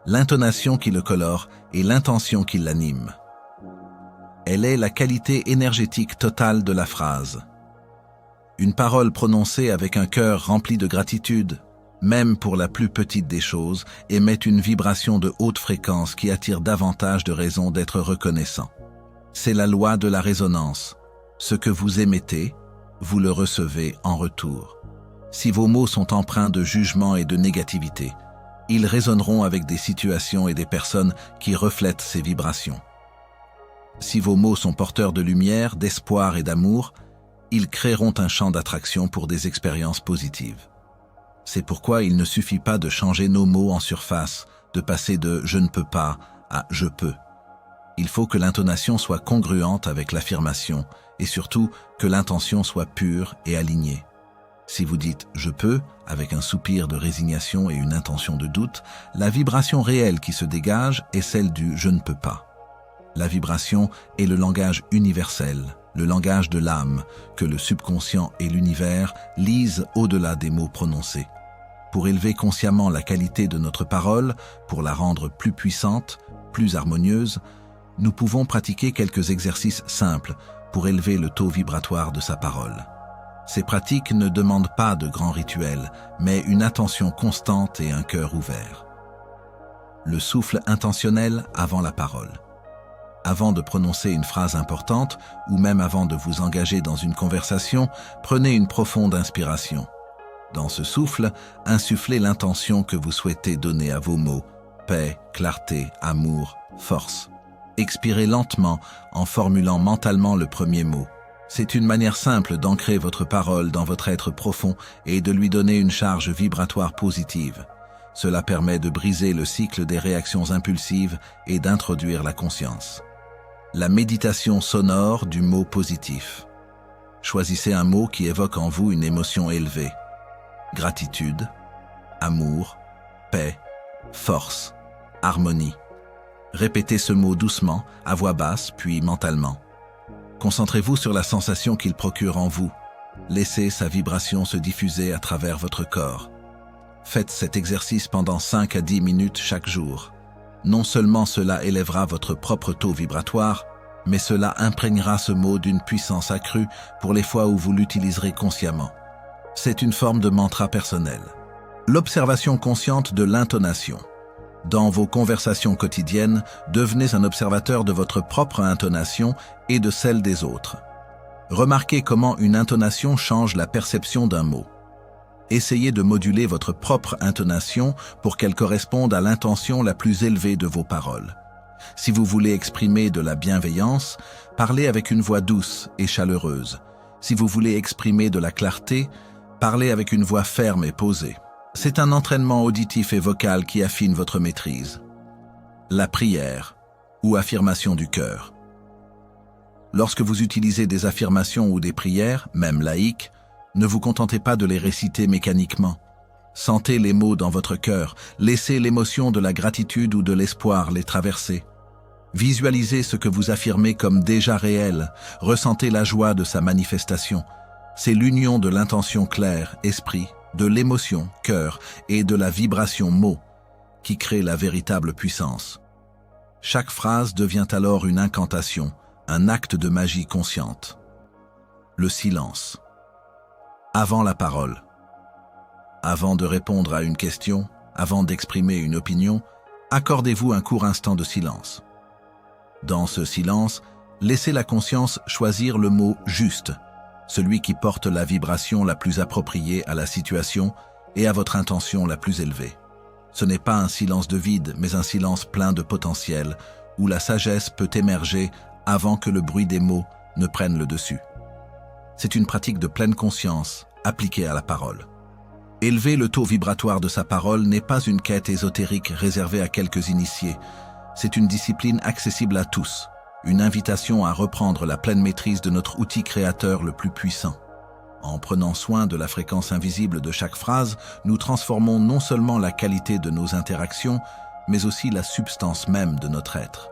l'intonation qui le colore et l'intention qui l'anime. Elle est la qualité énergétique totale de la phrase. Une parole prononcée avec un cœur rempli de gratitude, même pour la plus petite des choses, émet une vibration de haute fréquence qui attire davantage de raisons d'être reconnaissant. C'est la loi de la résonance. Ce que vous émettez, vous le recevez en retour. Si vos mots sont empreints de jugement et de négativité, ils résonneront avec des situations et des personnes qui reflètent ces vibrations. Si vos mots sont porteurs de lumière, d'espoir et d'amour, ils créeront un champ d'attraction pour des expériences positives. C'est pourquoi il ne suffit pas de changer nos mots en surface, de passer de « je ne peux pas » à « je peux ». Il faut que l'intonation soit congruente avec l'affirmation et surtout que l'intention soit pure et alignée. Si vous dites « je peux » avec un soupir de résignation et une intention de doute, la vibration réelle qui se dégage est celle du « je ne peux pas ». La vibration est le langage universel, le langage de l'âme, que le subconscient et l'univers lisent au-delà des mots prononcés. Pour élever consciemment la qualité de notre parole, pour la rendre plus puissante, plus harmonieuse, nous pouvons pratiquer quelques exercices simples pour élever le taux vibratoire de sa parole. Ces pratiques ne demandent pas de grands rituels, mais une attention constante et un cœur ouvert. Le souffle intentionnel avant la parole. Avant de prononcer une phrase importante, ou même avant de vous engager dans une conversation, prenez une profonde inspiration. Dans ce souffle, insufflez l'intention que vous souhaitez donner à vos mots, paix, clarté, amour, force. Expirez lentement en formulant mentalement le premier mot. C'est une manière simple d'ancrer votre parole dans votre être profond et de lui donner une charge vibratoire positive. Cela permet de briser le cycle des réactions impulsives et d'introduire la conscience. La méditation sonore du mot positif. Choisissez un mot qui évoque en vous une émotion élevée. Gratitude, amour, paix, force, harmonie. Répétez ce mot doucement, à voix basse, puis mentalement. Concentrez-vous sur la sensation qu'il procure en vous. Laissez sa vibration se diffuser à travers votre corps. Faites cet exercice pendant 5 à 10 minutes chaque jour. Non seulement cela élèvera votre propre taux vibratoire, mais cela imprégnera ce mot d'une puissance accrue pour les fois où vous l'utiliserez consciemment. C'est une forme de mantra personnel. L'observation consciente de l'intonation. Dans vos conversations quotidiennes, devenez un observateur de votre propre intonation et de celle des autres. Remarquez comment une intonation change la perception d'un mot. Essayez de moduler votre propre intonation pour qu'elle corresponde à l'intention la plus élevée de vos paroles. Si vous voulez exprimer de la bienveillance, parlez avec une voix douce et chaleureuse. Si vous voulez exprimer de la clarté, parlez avec une voix ferme et posée. C'est un entraînement auditif et vocal qui affine votre maîtrise. La prière, ou affirmation du cœur. Lorsque vous utilisez des affirmations ou des prières, même laïques, ne vous contentez pas de les réciter mécaniquement. Sentez les mots dans votre cœur, laissez l'émotion de la gratitude ou de l'espoir les traverser. Visualisez ce que vous affirmez comme déjà réel, ressentez la joie de sa manifestation. C'est l'union de l'intention claire, esprit, de l'émotion, cœur, et de la vibration mot, qui crée la véritable puissance. Chaque phrase devient alors une incantation, un acte de magie consciente. Le silence. Avant la parole. Avant de répondre à une question, avant d'exprimer une opinion, accordez-vous un court instant de silence. Dans ce silence, laissez la conscience choisir le mot juste, celui qui porte la vibration la plus appropriée à la situation et à votre intention la plus élevée. Ce n'est pas un silence de vide, mais un silence plein de potentiel, où la sagesse peut émerger avant que le bruit des mots ne prenne le dessus. C'est une pratique de pleine conscience, appliquée à la parole. Élever le taux vibratoire de sa parole n'est pas une quête ésotérique réservée à quelques initiés. C'est une discipline accessible à tous, une invitation à reprendre la pleine maîtrise de notre outil créateur le plus puissant. En prenant soin de la fréquence invisible de chaque phrase, nous transformons non seulement la qualité de nos interactions, mais aussi la substance même de notre être.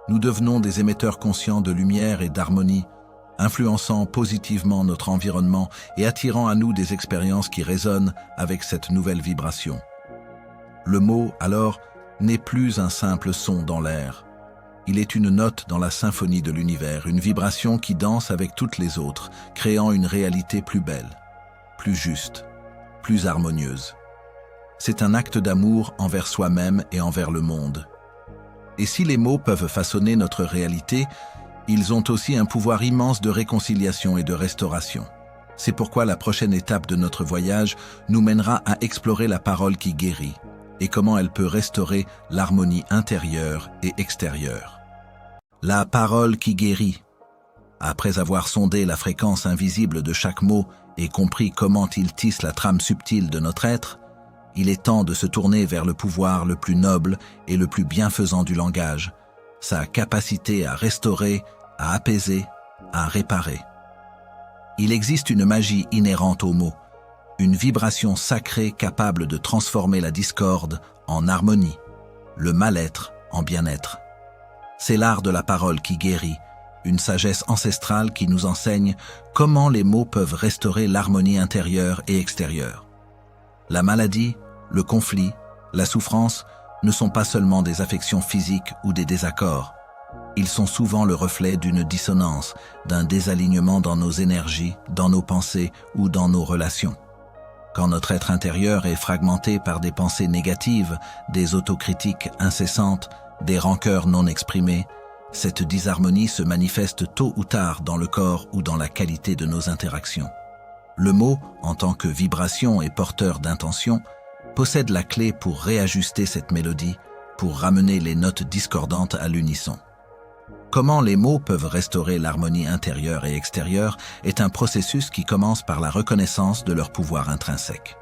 Nous devenons des émetteurs conscients de lumière et d'harmonie, influençant positivement notre environnement et attirant à nous des expériences qui résonnent avec cette nouvelle vibration. Le mot, alors, n'est plus un simple son dans l'air. Il est une note dans la symphonie de l'univers, une vibration qui danse avec toutes les autres, créant une réalité plus belle, plus juste, plus harmonieuse. C'est un acte d'amour envers soi-même et envers le monde. Et si les mots peuvent façonner notre réalité, ils ont aussi un pouvoir immense de réconciliation et de restauration. C'est pourquoi la prochaine étape de notre voyage nous mènera à explorer la parole qui guérit et comment elle peut restaurer l'harmonie intérieure et extérieure. La parole qui guérit. Après avoir sondé la fréquence invisible de chaque mot et compris comment il tisse la trame subtile de notre être, il est temps de se tourner vers le pouvoir le plus noble et le plus bienfaisant du langage, sa capacité à restaurer, à apaiser, à réparer. Il existe une magie inhérente aux mots, une vibration sacrée capable de transformer la discorde en harmonie, le mal-être en bien-être. C'est l'art de la parole qui guérit, une sagesse ancestrale qui nous enseigne comment les mots peuvent restaurer l'harmonie intérieure et extérieure. La maladie, le conflit, la souffrance ne sont pas seulement des affections physiques ou des désaccords. Ils sont souvent le reflet d'une dissonance, d'un désalignement dans nos énergies, dans nos pensées ou dans nos relations. Quand notre être intérieur est fragmenté par des pensées négatives, des autocritiques incessantes, des rancœurs non exprimées, cette disharmonie se manifeste tôt ou tard dans le corps ou dans la qualité de nos interactions. Le mot, en tant que vibration et porteur d'intention, possède la clé pour réajuster cette mélodie, pour ramener les notes discordantes à l'unisson. Comment les mots peuvent restaurer l'harmonie intérieure et extérieure est un processus qui commence par la reconnaissance de leur pouvoir intrinsèque.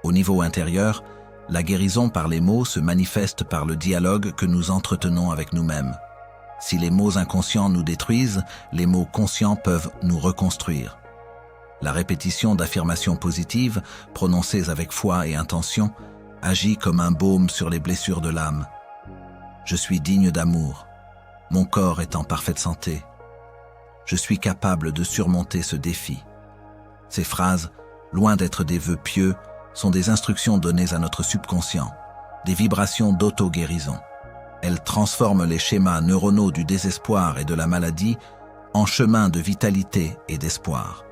Au niveau intérieur, la guérison par les mots se manifeste par le dialogue que nous entretenons avec nous-mêmes. Si les mots inconscients nous détruisent, les mots conscients peuvent nous reconstruire. La répétition d'affirmations positives, prononcées avec foi et intention, agit comme un baume sur les blessures de l'âme. Je suis digne d'amour. Mon corps est en parfaite santé. Je suis capable de surmonter ce défi. Ces phrases, loin d'être des vœux pieux, sont des instructions données à notre subconscient, des vibrations d'auto-guérison. Elles transforment les schémas neuronaux du désespoir et de la maladie en chemins de vitalité et d'espoir.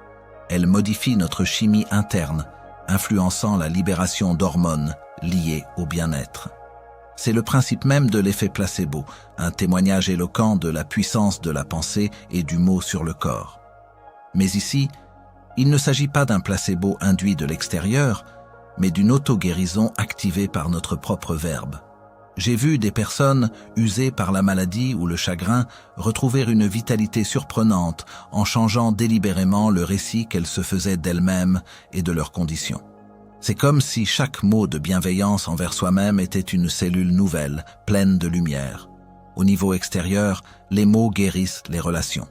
Elles modifient notre chimie interne, influençant la libération d'hormones liées au bien-être. C'est le principe même de l'effet placebo, un témoignage éloquent de la puissance de la pensée et du mot sur le corps. Mais ici, il ne s'agit pas d'un placebo induit de l'extérieur, mais d'une auto-guérison activée par notre propre verbe. J'ai vu des personnes, usées par la maladie ou le chagrin, retrouver une vitalité surprenante en changeant délibérément le récit qu'elles se faisaient d'elles-mêmes et de leurs conditions. C'est comme si chaque mot de bienveillance envers soi-même était une cellule nouvelle, pleine de lumière. Au niveau extérieur, les mots guérissent les relations.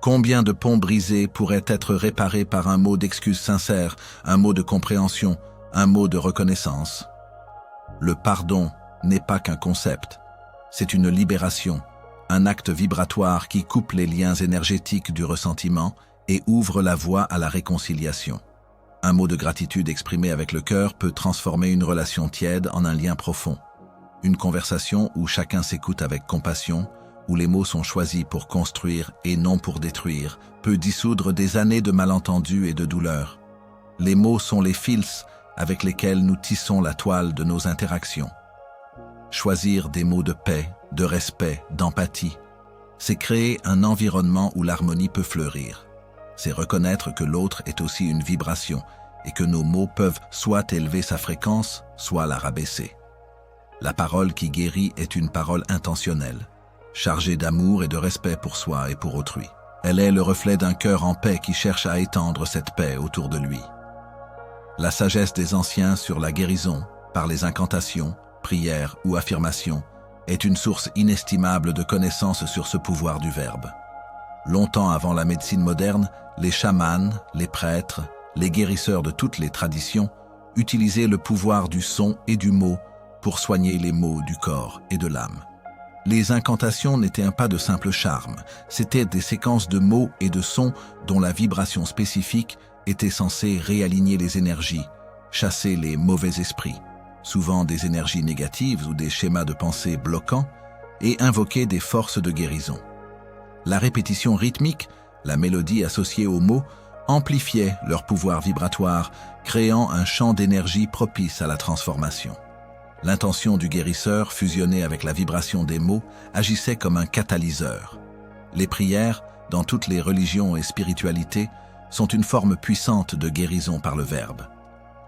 Combien de ponts brisés pourraient être réparés par un mot d'excuse sincère, un mot de compréhension, un mot de reconnaissance? Le pardon n'est pas qu'un concept, c'est une libération, un acte vibratoire qui coupe les liens énergétiques du ressentiment et ouvre la voie à la réconciliation. Un mot de gratitude exprimé avec le cœur peut transformer une relation tiède en un lien profond. Une conversation où chacun s'écoute avec compassion, où les mots sont choisis pour construire et non pour détruire, peut dissoudre des années de malentendus et de douleurs. Les mots sont les fils avec lesquels nous tissons la toile de nos interactions. Choisir des mots de paix, de respect, d'empathie. C'est créer un environnement où l'harmonie peut fleurir. C'est reconnaître que l'autre est aussi une vibration et que nos mots peuvent soit élever sa fréquence, soit la rabaisser. La parole qui guérit est une parole intentionnelle, chargée d'amour et de respect pour soi et pour autrui. Elle est le reflet d'un cœur en paix qui cherche à étendre cette paix autour de lui. La sagesse des anciens sur la guérison, par les incantations, prières ou affirmations, est une source inestimable de connaissances sur ce pouvoir du verbe. Longtemps avant la médecine moderne, les chamans, les prêtres, les guérisseurs de toutes les traditions utilisaient le pouvoir du son et du mot pour soigner les maux du corps et de l'âme. Les incantations n'étaient pas de simples charmes, c'étaient des séquences de mots et de sons dont la vibration spécifique était censée réaligner les énergies, chasser les mauvais esprits, souvent des énergies négatives ou des schémas de pensée bloquants, et invoquer des forces de guérison. La répétition rythmique, la mélodie associée aux mots, amplifiait leur pouvoir vibratoire, créant un champ d'énergie propice à la transformation. L'intention du guérisseur, fusionnée avec la vibration des mots, agissait comme un catalyseur. Les prières, dans toutes les religions et spiritualités, sont une forme puissante de guérison par le verbe.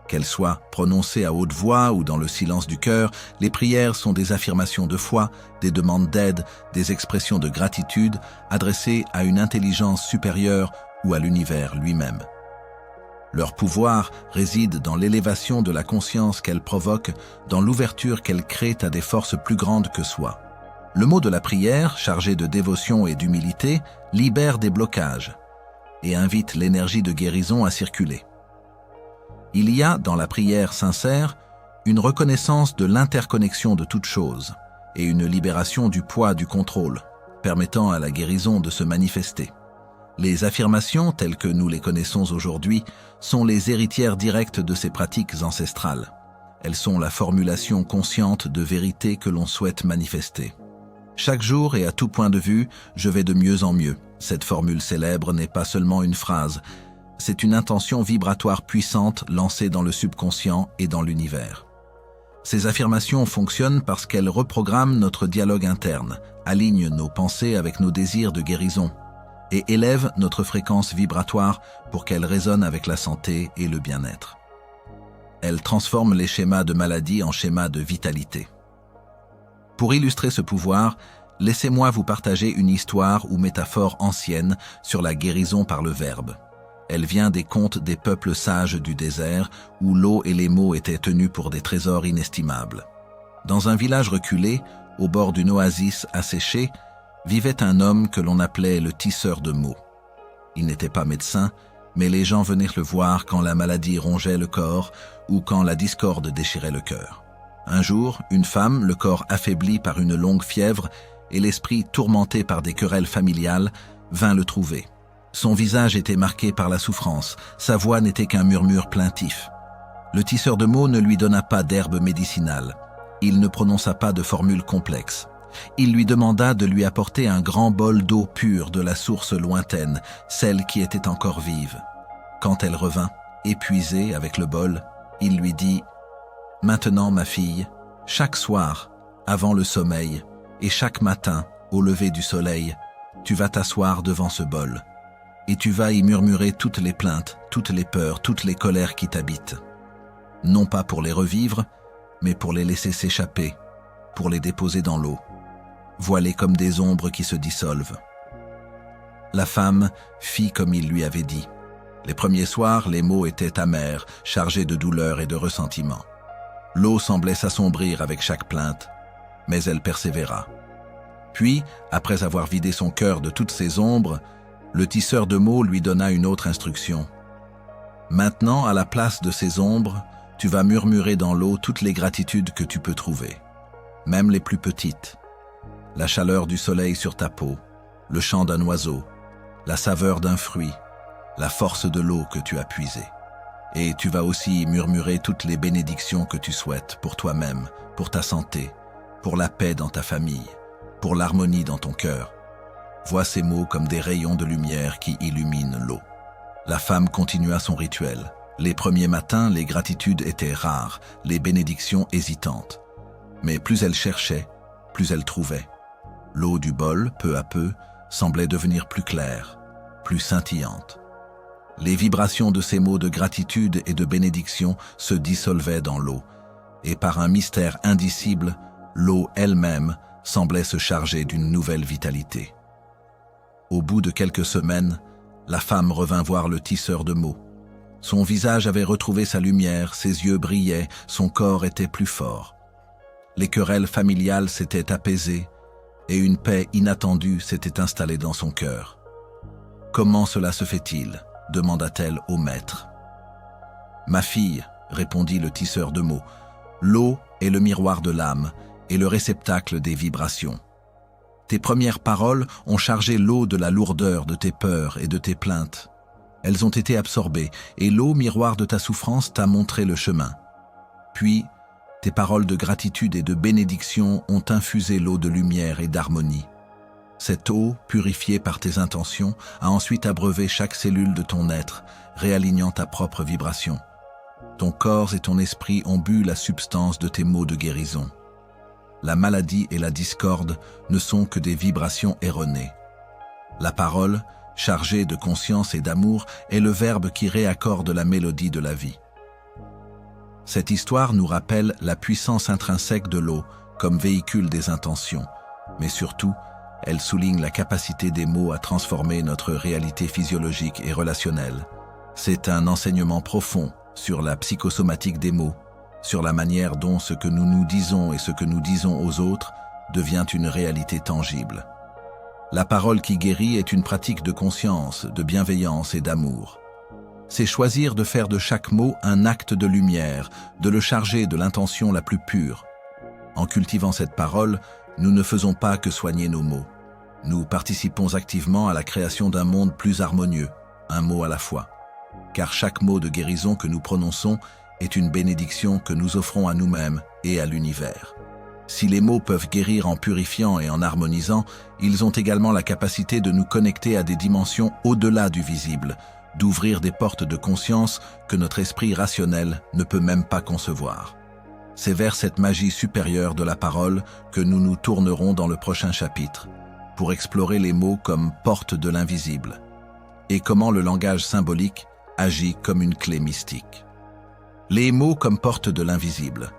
Qu'elles soient prononcées à haute voix ou dans le silence du cœur, les prières sont des affirmations de foi, des demandes d'aide, des expressions de gratitude adressées à une intelligence supérieure ou à l'univers lui-même. Leur pouvoir réside dans l'élévation de la conscience qu'elles provoquent, dans l'ouverture qu'elles créent à des forces plus grandes que soi. Le mot de la prière, chargé de dévotion et d'humilité, libère des blocages et invite l'énergie de guérison à circuler. Il y a, dans la prière sincère, une reconnaissance de l'interconnexion de toutes choses et une libération du poids du contrôle, permettant à la guérison de se manifester. Les affirmations, telles que nous les connaissons aujourd'hui, sont les héritières directes de ces pratiques ancestrales. Elles sont la formulation consciente de vérités que l'on souhaite manifester. Chaque jour et à tout point de vue, je vais de mieux en mieux. Cette formule célèbre n'est pas seulement une phrase, c'est une intention vibratoire puissante lancée dans le subconscient et dans l'univers. Ces affirmations fonctionnent parce qu'elles reprogramment notre dialogue interne, alignent nos pensées avec nos désirs de guérison et élèvent notre fréquence vibratoire pour qu'elle résonne avec la santé et le bien-être. Elles transforment les schémas de maladie en schémas de vitalité. Pour illustrer ce pouvoir, laissez-moi vous partager une histoire ou métaphore ancienne sur la guérison par le verbe. Elle vient des contes des peuples sages du désert où l'eau et les mots étaient tenus pour des trésors inestimables. Dans un village reculé, au bord d'une oasis asséchée, vivait un homme que l'on appelait le tisseur de mots. Il n'était pas médecin, mais les gens venaient le voir quand la maladie rongeait le corps ou quand la discorde déchirait le cœur. Un jour, une femme, le corps affaibli par une longue fièvre et l'esprit tourmenté par des querelles familiales, vint le trouver. Son visage était marqué par la souffrance, sa voix n'était qu'un murmure plaintif. Le tisseur de mots ne lui donna pas d'herbe médicinale. Il ne prononça pas de formule complexe. Il lui demanda de lui apporter un grand bol d'eau pure de la source lointaine, celle qui était encore vive. Quand elle revint, épuisée avec le bol, il lui dit « Maintenant, ma fille, chaque soir, avant le sommeil, et chaque matin, au lever du soleil, tu vas t'asseoir devant ce bol, et tu vas y murmurer toutes les plaintes, toutes les peurs, toutes les colères qui t'habitent. Non pas pour les revivre, mais pour les laisser s'échapper, pour les déposer dans l'eau, voilées comme des ombres qui se dissolvent. » La femme fit comme il lui avait dit. Les premiers soirs, les mots étaient amers, chargés de douleur et de ressentiment. L'eau semblait s'assombrir avec chaque plainte, mais elle persévéra. Puis, après avoir vidé son cœur de toutes ses ombres, le tisseur de mots lui donna une autre instruction. « Maintenant, à la place de ces ombres, tu vas murmurer dans l'eau toutes les gratitudes que tu peux trouver, même les plus petites. La chaleur du soleil sur ta peau, le chant d'un oiseau, la saveur d'un fruit, la force de l'eau que tu as puisée. Et tu vas aussi murmurer toutes les bénédictions que tu souhaites pour toi-même, pour ta santé, pour la paix dans ta famille, pour l'harmonie dans ton cœur. Vois ces mots comme des rayons de lumière qui illuminent l'eau. » La femme continua son rituel. Les premiers matins, les gratitudes étaient rares, les bénédictions hésitantes. Mais plus elle cherchait, plus elle trouvait. L'eau du bol, peu à peu, semblait devenir plus claire, plus scintillante. Les vibrations de ces mots de gratitude et de bénédiction se dissolvaient dans l'eau, et par un mystère indicible, l'eau elle-même semblait se charger d'une nouvelle vitalité. Au bout de quelques semaines, la femme revint voir le tisseur de mots. Son visage avait retrouvé sa lumière, ses yeux brillaient, son corps était plus fort. Les querelles familiales s'étaient apaisées et une paix inattendue s'était installée dans son cœur. « Comment cela se fait-il » demanda-t-elle au maître. « Ma fille, » répondit le tisseur de mots, « l'eau est le miroir de l'âme et le réceptacle des vibrations. Tes premières paroles ont chargé l'eau de la lourdeur de tes peurs et de tes plaintes. Elles ont été absorbées et l'eau, miroir de ta souffrance, t'a montré le chemin. Puis, tes paroles de gratitude et de bénédiction ont infusé l'eau de lumière et d'harmonie. Cette eau, purifiée par tes intentions, a ensuite abreuvé chaque cellule de ton être, réalignant ta propre vibration. Ton corps et ton esprit ont bu la substance de tes mots de guérison. La maladie et la discorde ne sont que des vibrations erronées. La parole, chargée de conscience et d'amour, est le verbe qui réaccorde la mélodie de la vie. Cette histoire nous rappelle la puissance intrinsèque de l'eau comme véhicule des intentions, mais surtout, elle souligne la capacité des mots à transformer notre réalité physiologique et relationnelle. C'est un enseignement profond sur la psychosomatique des mots, sur la manière dont ce que nous nous disons et ce que nous disons aux autres devient une réalité tangible. La parole qui guérit est une pratique de conscience, de bienveillance et d'amour. C'est choisir de faire de chaque mot un acte de lumière, de le charger de l'intention la plus pure. En cultivant cette parole, nous ne faisons pas que soigner nos mots. Nous participons activement à la création d'un monde plus harmonieux, un mot à la fois. Car chaque mot de guérison que nous prononçons est une bénédiction que nous offrons à nous-mêmes et à l'univers. Si les mots peuvent guérir en purifiant et en harmonisant, ils ont également la capacité de nous connecter à des dimensions au-delà du visible, d'ouvrir des portes de conscience que notre esprit rationnel ne peut même pas concevoir. C'est vers cette magie supérieure de la parole que nous nous tournerons dans le prochain chapitre, pour explorer les mots comme porte de l'invisible, et comment le langage symbolique agit comme une clé mystique. Les mots comme porte de l'invisible.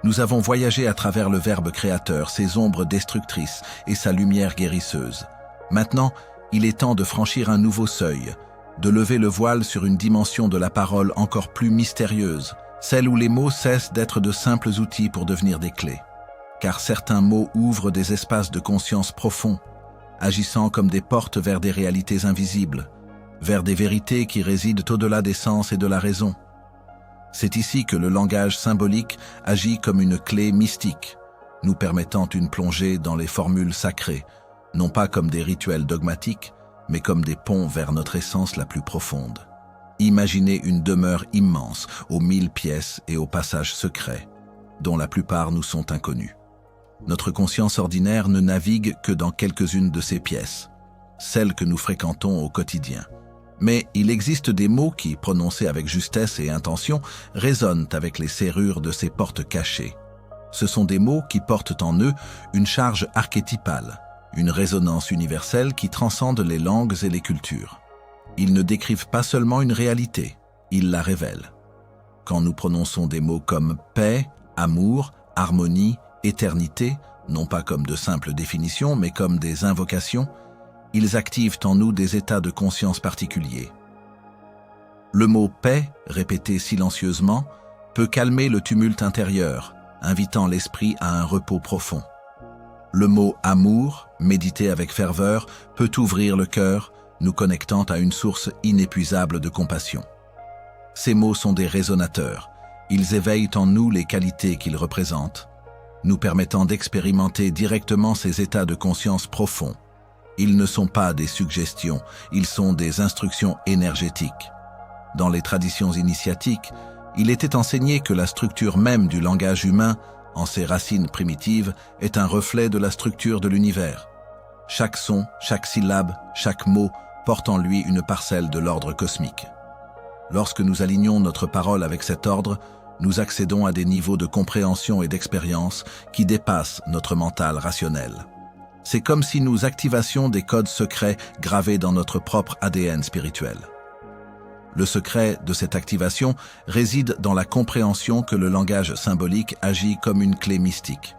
Nous avons voyagé à travers le Verbe créateur, ses ombres destructrices et sa lumière guérisseuse. Maintenant, il est temps de franchir un nouveau seuil, de lever le voile sur une dimension de la parole encore plus mystérieuse, celle où les mots cessent d'être de simples outils pour devenir des clés. Car certains mots ouvrent des espaces de conscience profonds, agissant comme des portes vers des réalités invisibles, vers des vérités qui résident au-delà des sens et de la raison. C'est ici que le langage symbolique agit comme une clé mystique, nous permettant une plongée dans les formules sacrées, non pas comme des rituels dogmatiques, mais comme des ponts vers notre essence la plus profonde. Imaginez une demeure immense, aux 1000 pièces et aux passages secrets, dont la plupart nous sont inconnus. Notre conscience ordinaire ne navigue que dans quelques-unes de ces pièces, celles que nous fréquentons au quotidien. Mais il existe des mots qui, prononcés avec justesse et intention, résonnent avec les serrures de ces portes cachées. Ce sont des mots qui portent en eux une charge archétypale, une résonance universelle qui transcende les langues et les cultures. Ils ne décrivent pas seulement une réalité, ils la révèlent. Quand nous prononçons des mots comme paix, amour, harmonie, éternité, non pas comme de simples définitions, mais comme des invocations, ils activent en nous des états de conscience particuliers. Le mot « paix », répété silencieusement, peut calmer le tumulte intérieur, invitant l'esprit à un repos profond. Le mot « amour », médité avec ferveur, peut ouvrir le cœur, nous connectant à une source inépuisable de compassion. Ces mots sont des résonateurs. Ils éveillent en nous les qualités qu'ils représentent, nous permettant d'expérimenter directement ces états de conscience profonds. Ils ne sont pas des suggestions, ils sont des instructions énergétiques. Dans les traditions initiatiques, il était enseigné que la structure même du langage humain, en ses racines primitives, est un reflet de la structure de l'univers. Chaque son, chaque syllabe, chaque mot porte en lui une parcelle de l'ordre cosmique. Lorsque nous alignons notre parole avec cet ordre, nous accédons à des niveaux de compréhension et d'expérience qui dépassent notre mental rationnel. C'est comme si nous activations des codes secrets gravés dans notre propre ADN spirituel. Le secret de cette activation réside dans la compréhension que le langage symbolique agit comme une clé mystique.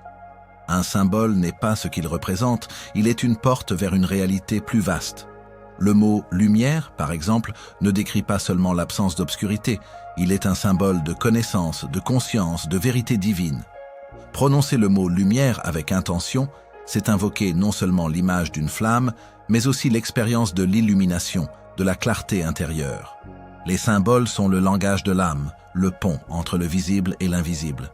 Un symbole n'est pas ce qu'il représente, il est une porte vers une réalité plus vaste. Le mot « lumière », par exemple, ne décrit pas seulement l'absence d'obscurité, il est un symbole de connaissance, de conscience, de vérité divine. Prononcer le mot « lumière » avec intention, c'est invoquer non seulement l'image d'une flamme, mais aussi l'expérience de l'illumination, de la clarté intérieure. Les symboles sont le langage de l'âme, le pont entre le visible et l'invisible.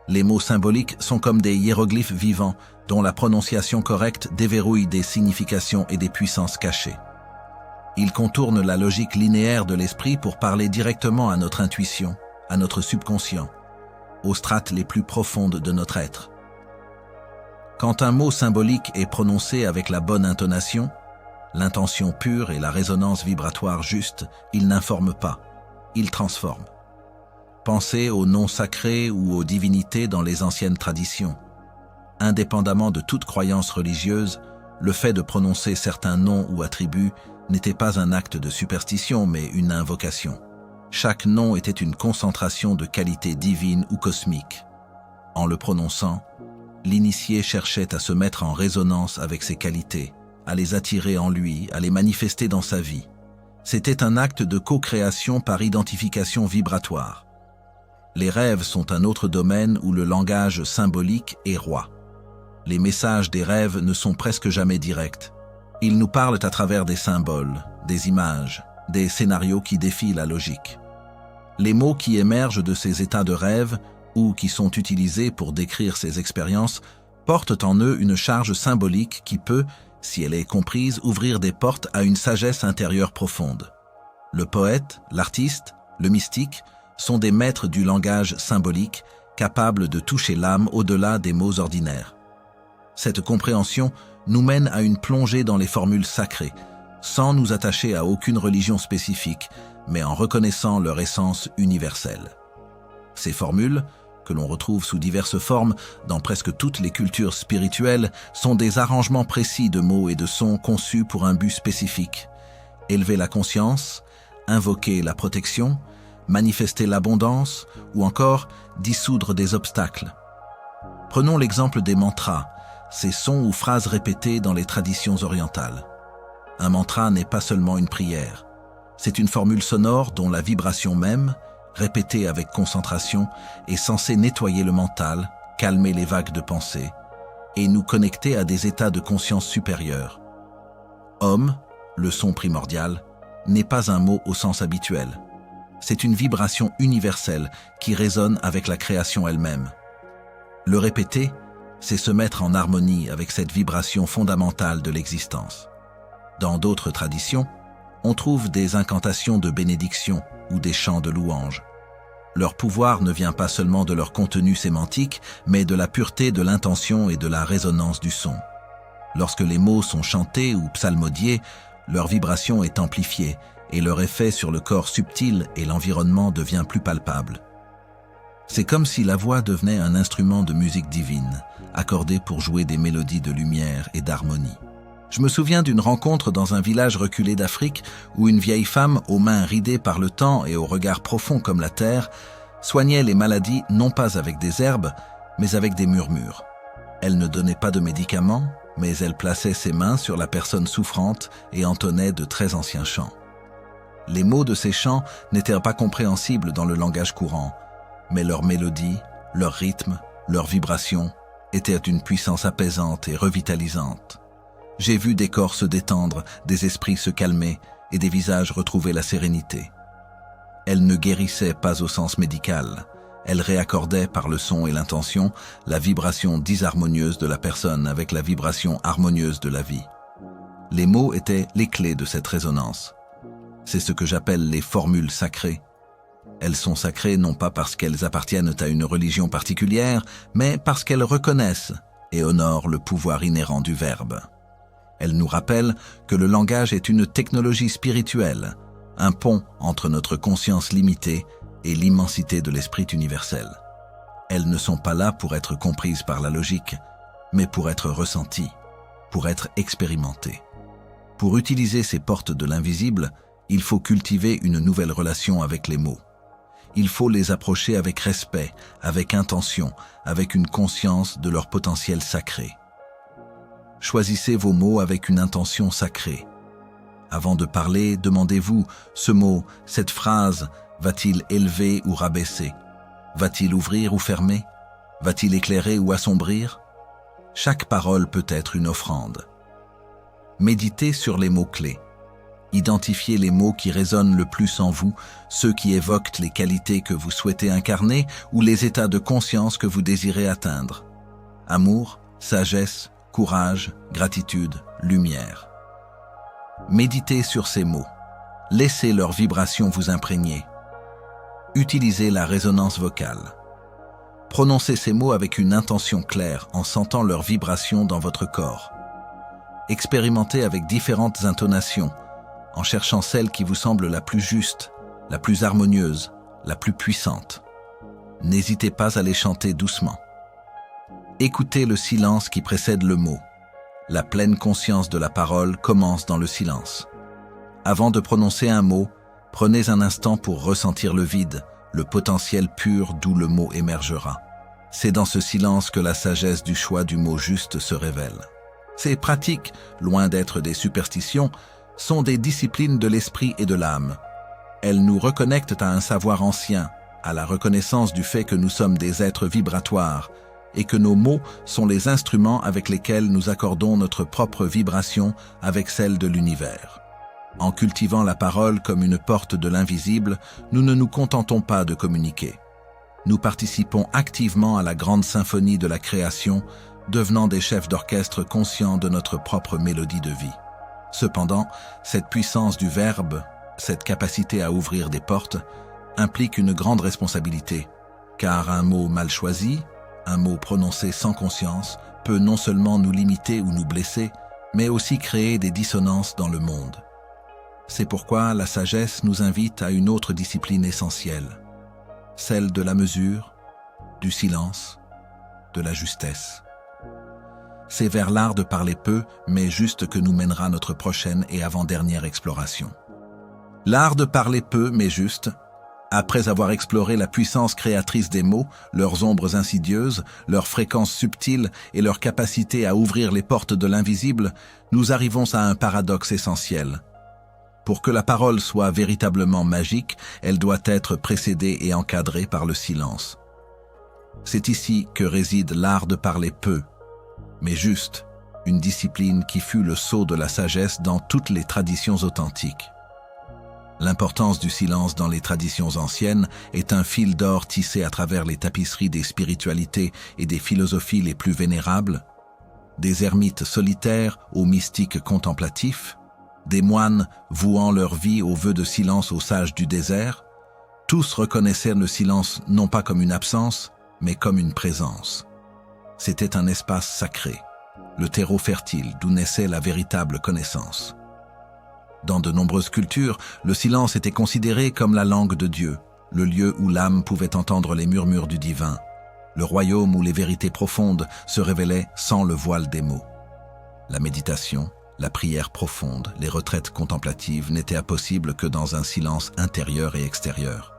Les mots symboliques sont comme des hiéroglyphes vivants dont la prononciation correcte déverrouille des significations et des puissances cachées. Ils contournent la logique linéaire de l'esprit pour parler directement à notre intuition, à notre subconscient, aux strates les plus profondes de notre être. Quand un mot symbolique est prononcé avec la bonne intonation, l'intention pure et la résonance vibratoire juste, il n'informe pas, il transforme. Pensez aux noms sacrés ou aux divinités dans les anciennes traditions. Indépendamment de toute croyance religieuse, le fait de prononcer certains noms ou attributs n'était pas un acte de superstition mais une invocation. Chaque nom était une concentration de qualités divines ou cosmiques. En le prononçant, l'initié cherchait à se mettre en résonance avec ces qualités, à les attirer en lui, à les manifester dans sa vie. C'était un acte de co-création par identification vibratoire. Les rêves sont un autre domaine où le langage symbolique est roi. Les messages des rêves ne sont presque jamais directs. Ils nous parlent à travers des symboles, des images, des scénarios qui défient la logique. Les mots qui émergent de ces états de rêve ou qui sont utilisés pour décrire ces expériences portent en eux une charge symbolique qui peut, si elle est comprise, ouvrir des portes à une sagesse intérieure profonde. Le poète, l'artiste, le mystique sont des maîtres du langage symbolique capables de toucher l'âme au-delà des mots ordinaires. Cette compréhension nous mène à une plongée dans les formules sacrées, sans nous attacher à aucune religion spécifique, mais en reconnaissant leur essence universelle. Ces formules, que l'on retrouve sous diverses formes dans presque toutes les cultures spirituelles, sont des arrangements précis de mots et de sons conçus pour un but spécifique. Élever la conscience, invoquer la protection, manifester l'abondance ou encore dissoudre des obstacles. Prenons l'exemple des mantras, ces sons ou phrases répétées dans les traditions orientales. Un mantra n'est pas seulement une prière, c'est une formule sonore dont la vibration même, répétée avec concentration, est censée nettoyer le mental, calmer les vagues de pensée et nous connecter à des états de conscience supérieurs. Om, le son primordial, n'est pas un mot au sens habituel. C'est une vibration universelle qui résonne avec la création elle-même. Le répéter, c'est se mettre en harmonie avec cette vibration fondamentale de l'existence. Dans d'autres traditions, on trouve des incantations de bénédiction ou des chants de louange. Leur pouvoir ne vient pas seulement de leur contenu sémantique, mais de la pureté de l'intention et de la résonance du son. Lorsque les mots sont chantés ou psalmodiés, leur vibration est amplifiée et leur effet sur le corps subtil et l'environnement devient plus palpable. C'est comme si la voix devenait un instrument de musique divine, accordé pour jouer des mélodies de lumière et d'harmonie. Je me souviens d'une rencontre dans un village reculé d'Afrique où une vieille femme, aux mains ridées par le temps et au regard profond comme la terre, soignait les maladies non pas avec des herbes, mais avec des murmures. Elle ne donnait pas de médicaments, mais elle plaçait ses mains sur la personne souffrante et entonnait de très anciens chants. Les mots de ces chants n'étaient pas compréhensibles dans le langage courant, mais leur mélodie, leur rythme, leur vibration étaient d'une puissance apaisante et revitalisante. J'ai vu des corps se détendre, des esprits se calmer et des visages retrouver la sérénité. Elle ne guérissait pas au sens médical, elle réaccordait par le son et l'intention la vibration disharmonieuse de la personne avec la vibration harmonieuse de la vie. Les mots étaient les clés de cette résonance. C'est ce que j'appelle les formules sacrées. Elles sont sacrées non pas parce qu'elles appartiennent à une religion particulière, mais parce qu'elles reconnaissent et honorent le pouvoir inhérent du verbe. Elles nous rappellent que le langage est une technologie spirituelle, un pont entre notre conscience limitée et l'immensité de l'esprit universel. Elles ne sont pas là pour être comprises par la logique, mais pour être ressenties, pour être expérimenté. Pour utiliser ces portes de l'invisible, il faut cultiver une nouvelle relation avec les mots. Il faut les approcher avec respect, avec intention, avec une conscience de leur potentiel sacré. Choisissez vos mots avec une intention sacrée. Avant de parler, demandez-vous, ce mot, cette phrase, va-t-il élever ou rabaisser? Va-t-il ouvrir ou fermer? Va-t-il éclairer ou assombrir? Chaque parole peut être une offrande. Méditez sur les mots-clés. Identifiez les mots qui résonnent le plus en vous, ceux qui évoquent les qualités que vous souhaitez incarner ou les états de conscience que vous désirez atteindre. Amour, sagesse, courage, gratitude, lumière. Méditez sur ces mots. Laissez leur vibration vous imprégner. Utilisez la résonance vocale. Prononcez ces mots avec une intention claire en sentant leur vibration dans votre corps. Expérimentez avec différentes intonations, en cherchant celle qui vous semble la plus juste, la plus harmonieuse, la plus puissante. N'hésitez pas à les chanter doucement. Écoutez le silence qui précède le mot. La pleine conscience de la parole commence dans le silence. Avant de prononcer un mot, prenez un instant pour ressentir le vide, le potentiel pur d'où le mot émergera. C'est dans ce silence que la sagesse du choix du mot juste se révèle. Ces pratiques, loin d'être des superstitions, sont des disciplines de l'esprit et de l'âme. Elles nous reconnectent à un savoir ancien, à la reconnaissance du fait que nous sommes des êtres vibratoires et que nos mots sont les instruments avec lesquels nous accordons notre propre vibration avec celle de l'univers. En cultivant la parole comme une porte de l'invisible, nous ne nous contentons pas de communiquer. Nous participons activement à la grande symphonie de la création, devenant des chefs d'orchestre conscients de notre propre mélodie de vie. Cependant, cette puissance du verbe, cette capacité à ouvrir des portes, implique une grande responsabilité, car un mot mal choisi, un mot prononcé sans conscience, peut non seulement nous limiter ou nous blesser, mais aussi créer des dissonances dans le monde. C'est pourquoi la sagesse nous invite à une autre discipline essentielle, celle de la mesure, du silence, de la justesse. C'est vers l'art de parler peu, mais juste que nous mènera notre prochaine et avant-dernière exploration. L'art de parler peu, mais juste, après avoir exploré la puissance créatrice des mots, leurs ombres insidieuses, leurs fréquences subtiles et leur capacité à ouvrir les portes de l'invisible, nous arrivons à un paradoxe essentiel. Pour que la parole soit véritablement magique, elle doit être précédée et encadrée par le silence. C'est ici que réside l'art de parler peu, mais juste, une discipline qui fut le sceau de la sagesse dans toutes les traditions authentiques. L'importance du silence dans les traditions anciennes est un fil d'or tissé à travers les tapisseries des spiritualités et des philosophies les plus vénérables, des ermites solitaires aux mystiques contemplatifs, des moines vouant leur vie aux vœux de silence aux sages du désert. Tous reconnaissaient le silence non pas comme une absence, mais comme une présence. C'était un espace sacré, le terreau fertile d'où naissait la véritable connaissance. Dans de nombreuses cultures, le silence était considéré comme la langue de Dieu, le lieu où l'âme pouvait entendre les murmures du divin, le royaume où les vérités profondes se révélaient sans le voile des mots. La méditation, la prière profonde, les retraites contemplatives n'étaient possibles que dans un silence intérieur et extérieur.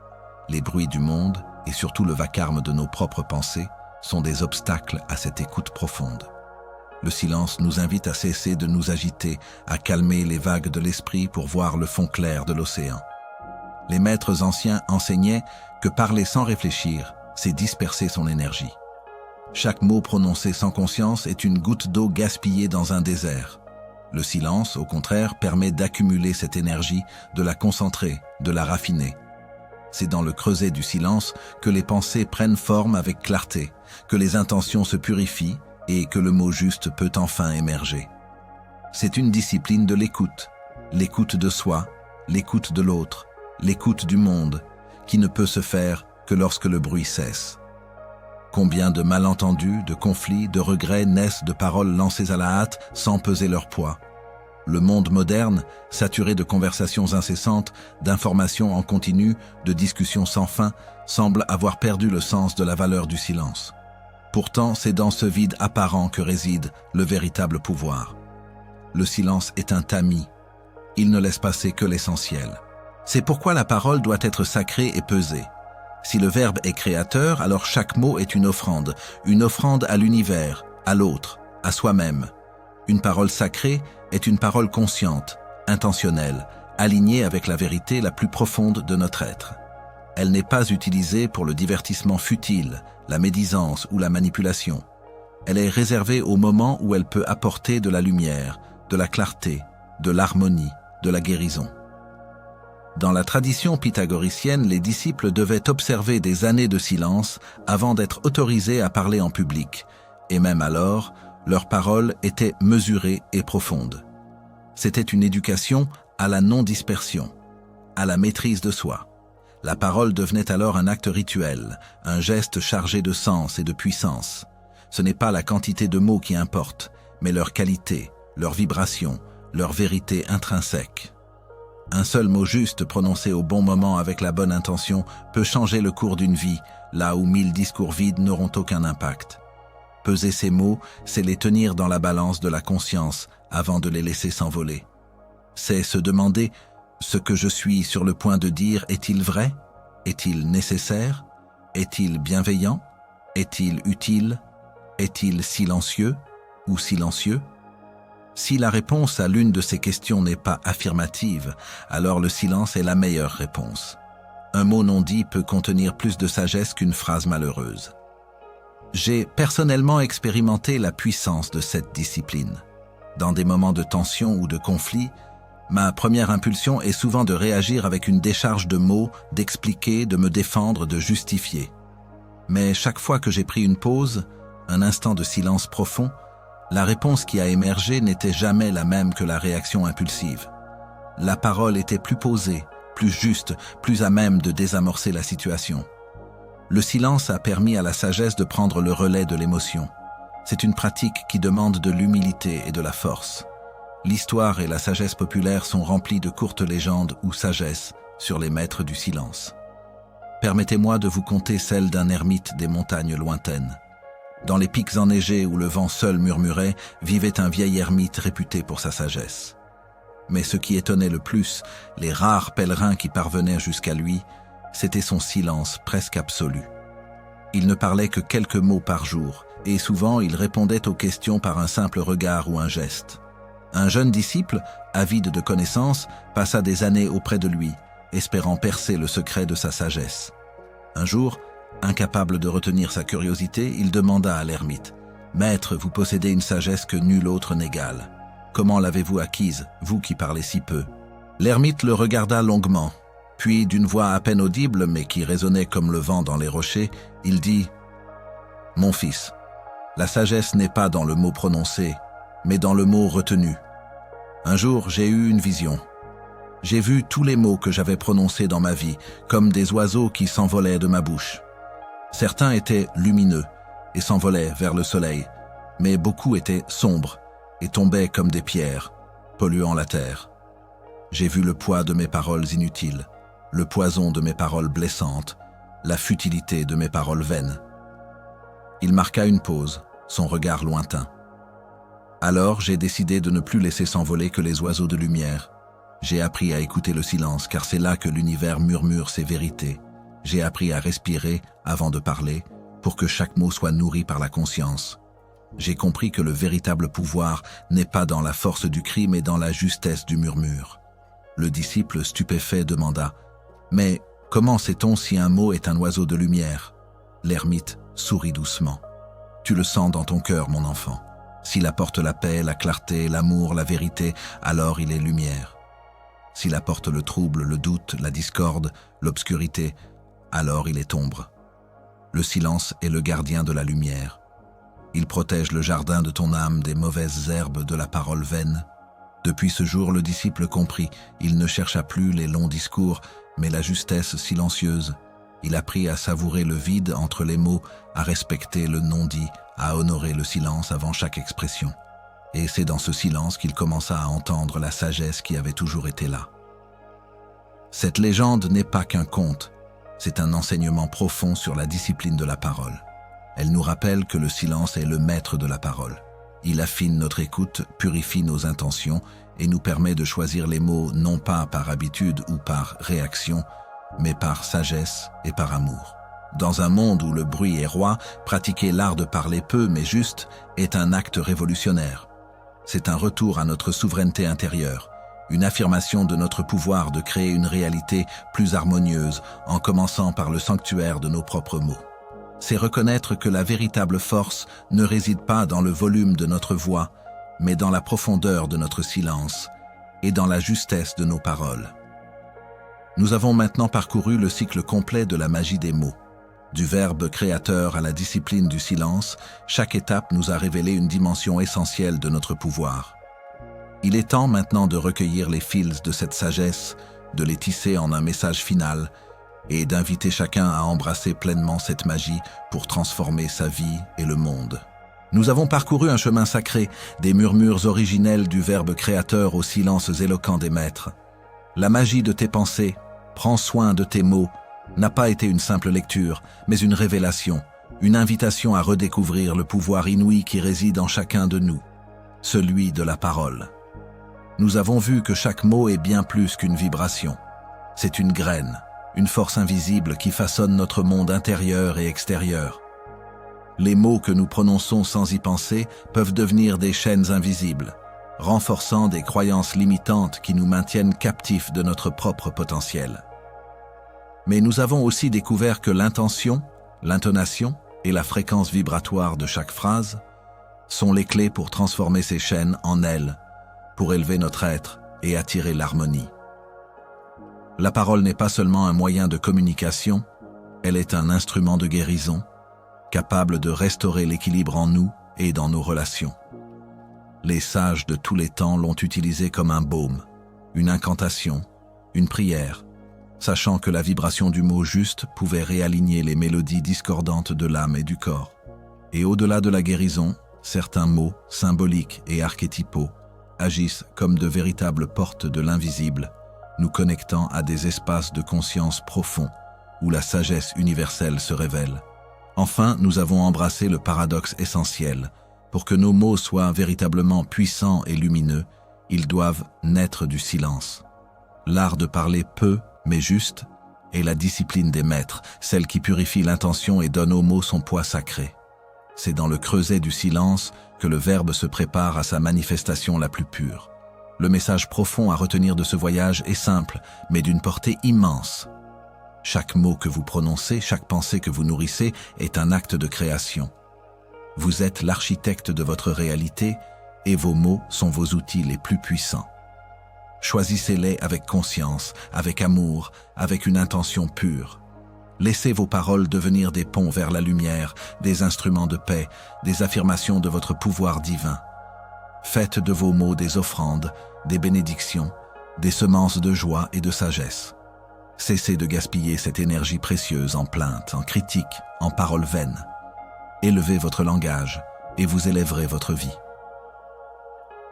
Les bruits du monde, et surtout le vacarme de nos propres pensées, sont des obstacles à cette écoute profonde. Le silence nous invite à cesser de nous agiter, à calmer les vagues de l'esprit pour voir le fond clair de l'océan. Les maîtres anciens enseignaient que parler sans réfléchir, c'est disperser son énergie. Chaque mot prononcé sans conscience est une goutte d'eau gaspillée dans un désert. Le silence, au contraire, permet d'accumuler cette énergie, de la concentrer, de la raffiner. C'est dans le creuset du silence que les pensées prennent forme avec clarté, que les intentions se purifient et que le mot juste peut enfin émerger. C'est une discipline de l'écoute de soi, l'écoute de l'autre, l'écoute du monde, qui ne peut se faire que lorsque le bruit cesse. Combien de malentendus, de conflits, de regrets naissent de paroles lancées à la hâte sans peser leur poids. Le monde moderne, saturé de conversations incessantes, d'informations en continu, de discussions sans fin, semble avoir perdu le sens de la valeur du silence. Pourtant, c'est dans ce vide apparent que réside le véritable pouvoir. Le silence est un tamis. Il ne laisse passer que l'essentiel. C'est pourquoi la parole doit être sacrée et pesée. Si le Verbe est créateur, alors chaque mot est une offrande à l'univers, à l'autre, à soi-même. Une parole sacrée est une parole consciente, intentionnelle, alignée avec la vérité la plus profonde de notre être. Elle n'est pas utilisée pour le divertissement futile, la médisance ou la manipulation. Elle est réservée au moment où elle peut apporter de la lumière, de la clarté, de l'harmonie, de la guérison. Dans la tradition pythagoricienne, les disciples devaient observer des années de silence avant d'être autorisés à parler en public, et même alors, leurs paroles étaient mesurées et profondes. C'était une éducation à la non-dispersion, à la maîtrise de soi. La parole devenait alors un acte rituel, un geste chargé de sens et de puissance. Ce n'est pas la quantité de mots qui importe, mais leur qualité, leur vibration, leur vérité intrinsèque. Un seul mot juste prononcé au bon moment avec la bonne intention peut changer le cours d'une vie, là où 1000 discours vides n'auront aucun impact. Peser ces mots, c'est les tenir dans la balance de la conscience avant de les laisser s'envoler. C'est se demander, ce que je suis sur le point de dire est-il vrai? Est-il nécessaire? Est-il bienveillant? Est-il utile? Est-il silencieux ou silencieux? Si la réponse à l'une de ces questions n'est pas affirmative, alors le silence est la meilleure réponse. Un mot non dit peut contenir plus de sagesse qu'une phrase malheureuse. J'ai personnellement expérimenté la puissance de cette discipline. Dans des moments de tension ou de conflit, ma première impulsion est souvent de réagir avec une décharge de mots, d'expliquer, de me défendre, de justifier. Mais chaque fois que j'ai pris une pause, un instant de silence profond, la réponse qui a émergé n'était jamais la même que la réaction impulsive. La parole était plus posée, plus juste, plus à même de désamorcer la situation. Le silence a permis à la sagesse de prendre le relais de l'émotion. C'est une pratique qui demande de l'humilité et de la force. L'histoire et la sagesse populaire sont remplies de courtes légendes ou sagesses sur les maîtres du silence. Permettez-moi de vous conter celle d'un ermite des montagnes lointaines. Dans les pics enneigés où le vent seul murmurait, vivait un vieil ermite réputé pour sa sagesse. Mais ce qui étonnait le plus, les rares pèlerins qui parvenaient jusqu'à lui, c'était son silence presque absolu. Il ne parlait que quelques mots par jour, et souvent il répondait aux questions par un simple regard ou un geste. Un jeune disciple, avide de connaissances, passa des années auprès de lui, espérant percer le secret de sa sagesse. Un jour, incapable de retenir sa curiosité, il demanda à l'ermite « Maître, vous possédez une sagesse que nul autre n'égale. Comment l'avez-vous acquise, vous qui parlez si peu ?» L'ermite le regarda longuement, puis d'une voix à peine audible mais qui résonnait comme le vent dans les rochers, il dit « Mon fils, la sagesse n'est pas dans le mot prononcé, mais dans le mot retenu. Un jour, j'ai eu une vision. J'ai vu tous les mots que j'avais prononcés dans ma vie, comme des oiseaux qui s'envolaient de ma bouche. Certains étaient lumineux et s'envolaient vers le soleil, mais beaucoup étaient sombres et tombaient comme des pierres, polluant la terre. J'ai vu le poids de mes paroles inutiles, le poison de mes paroles blessantes, la futilité de mes paroles vaines. Il marqua une pause, son regard lointain. Alors j'ai décidé de ne plus laisser s'envoler que les oiseaux de lumière. J'ai appris à écouter le silence, car c'est là que l'univers murmure ses vérités. J'ai appris à respirer avant de parler, pour que chaque mot soit nourri par la conscience. J'ai compris que le véritable pouvoir n'est pas dans la force du cri, mais dans la justesse du murmure. Le disciple stupéfait demanda « Mais comment sait-on si un mot est un oiseau de lumière ?» L'ermite sourit doucement. « Tu le sens dans ton cœur, mon enfant. S'il apporte la paix, la clarté, l'amour, la vérité, alors il est lumière. S'il apporte le trouble, le doute, la discorde, l'obscurité, alors il est ombre. Le silence est le gardien de la lumière. Il protège le jardin de ton âme des mauvaises herbes de la parole vaine. » Depuis ce jour, le disciple comprit. Il ne chercha plus les longs discours, mais la justesse silencieuse. Il apprit à savourer le vide entre les mots, à respecter le non-dit, à honorer le silence avant chaque expression. Et c'est dans ce silence qu'il commença à entendre la sagesse qui avait toujours été là. Cette légende n'est pas qu'un conte, c'est un enseignement profond sur la discipline de la parole. Elle nous rappelle que le silence est le maître de la parole. Il affine notre écoute, purifie nos intentions et nous permet de choisir les mots non pas par habitude ou par réaction, mais par sagesse et par amour. Dans un monde où le bruit est roi, pratiquer l'art de parler peu mais juste est un acte révolutionnaire. C'est un retour à notre souveraineté intérieure, une affirmation de notre pouvoir de créer une réalité plus harmonieuse en commençant par le sanctuaire de nos propres mots. C'est reconnaître que la véritable force ne réside pas dans le volume de notre voix, mais dans la profondeur de notre silence et dans la justesse de nos paroles. Nous avons maintenant parcouru le cycle complet de la magie des mots. Du verbe créateur à la discipline du silence, chaque étape nous a révélé une dimension essentielle de notre pouvoir. Il est temps maintenant de recueillir les fils de cette sagesse, de les tisser en un message final et d'inviter chacun à embrasser pleinement cette magie pour transformer sa vie et le monde. Nous avons parcouru un chemin sacré, des murmures originels du verbe créateur aux silences éloquents des maîtres. La magie de tes pensées, prends soin de tes mots, n'a pas été une simple lecture, mais une révélation, une invitation à redécouvrir le pouvoir inouï qui réside en chacun de nous, celui de la parole. Nous avons vu que chaque mot est bien plus qu'une vibration. C'est une graine, une force invisible qui façonne notre monde intérieur et extérieur. Les mots que nous prononçons sans y penser peuvent devenir des chaînes invisibles, renforçant des croyances limitantes qui nous maintiennent captifs de notre propre potentiel. Mais nous avons aussi découvert que l'intention, l'intonation et la fréquence vibratoire de chaque phrase sont les clés pour transformer ces chaînes en ailes, pour élever notre être et attirer l'harmonie. La parole n'est pas seulement un moyen de communication, elle est un instrument de guérison, capable de restaurer l'équilibre en nous et dans nos relations. Les sages de tous les temps l'ont utilisé comme un baume, une incantation, une prière, sachant que la vibration du mot juste pouvait réaligner les mélodies discordantes de l'âme et du corps. Et au-delà de la guérison, certains mots, symboliques et archétypaux, agissent comme de véritables portes de l'invisible, nous connectant à des espaces de conscience profonds où la sagesse universelle se révèle. Enfin, nous avons embrassé le paradoxe essentiel. Pour que nos mots soient véritablement puissants et lumineux, ils doivent naître du silence. L'art de parler peu, mais juste, est la discipline des maîtres, celle qui purifie l'intention et donne aux mots son poids sacré. C'est dans le creuset du silence que le verbe se prépare à sa manifestation la plus pure. Le message profond à retenir de ce voyage est simple, mais d'une portée immense. Chaque mot que vous prononcez, chaque pensée que vous nourrissez est un acte de création. Vous êtes l'architecte de votre réalité et vos mots sont vos outils les plus puissants. Choisissez-les avec conscience, avec amour, avec une intention pure. Laissez vos paroles devenir des ponts vers la lumière, des instruments de paix, des affirmations de votre pouvoir divin. Faites de vos mots des offrandes, des bénédictions, des semences de joie et de sagesse. Cessez de gaspiller cette énergie précieuse en plaintes, en critiques, en paroles vaines. Élevez votre langage et vous élèverez votre vie.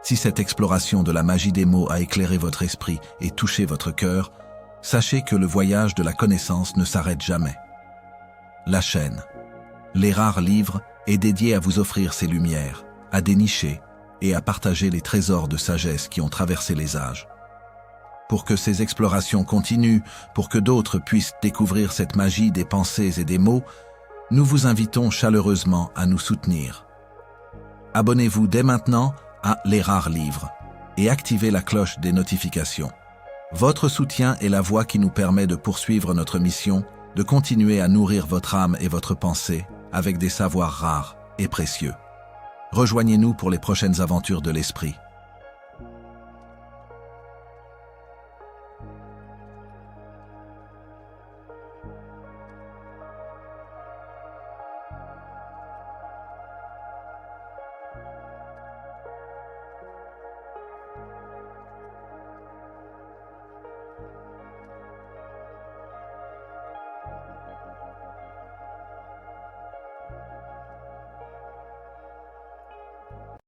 Si cette exploration de la magie des mots a éclairé votre esprit et touché votre cœur, sachez que le voyage de la connaissance ne s'arrête jamais. La chaîne, Les Rares Livres, est dédiée à vous offrir ces lumières, à dénicher et à partager les trésors de sagesse qui ont traversé les âges. Pour que ces explorations continuent, pour que d'autres puissent découvrir cette magie des pensées et des mots, nous vous invitons chaleureusement à nous soutenir. Abonnez-vous dès maintenant à Les Rares Livres et activez la cloche des notifications. Votre soutien est la voie qui nous permet de poursuivre notre mission, de continuer à nourrir votre âme et votre pensée avec des savoirs rares et précieux. Rejoignez-nous pour les prochaines aventures de l'esprit.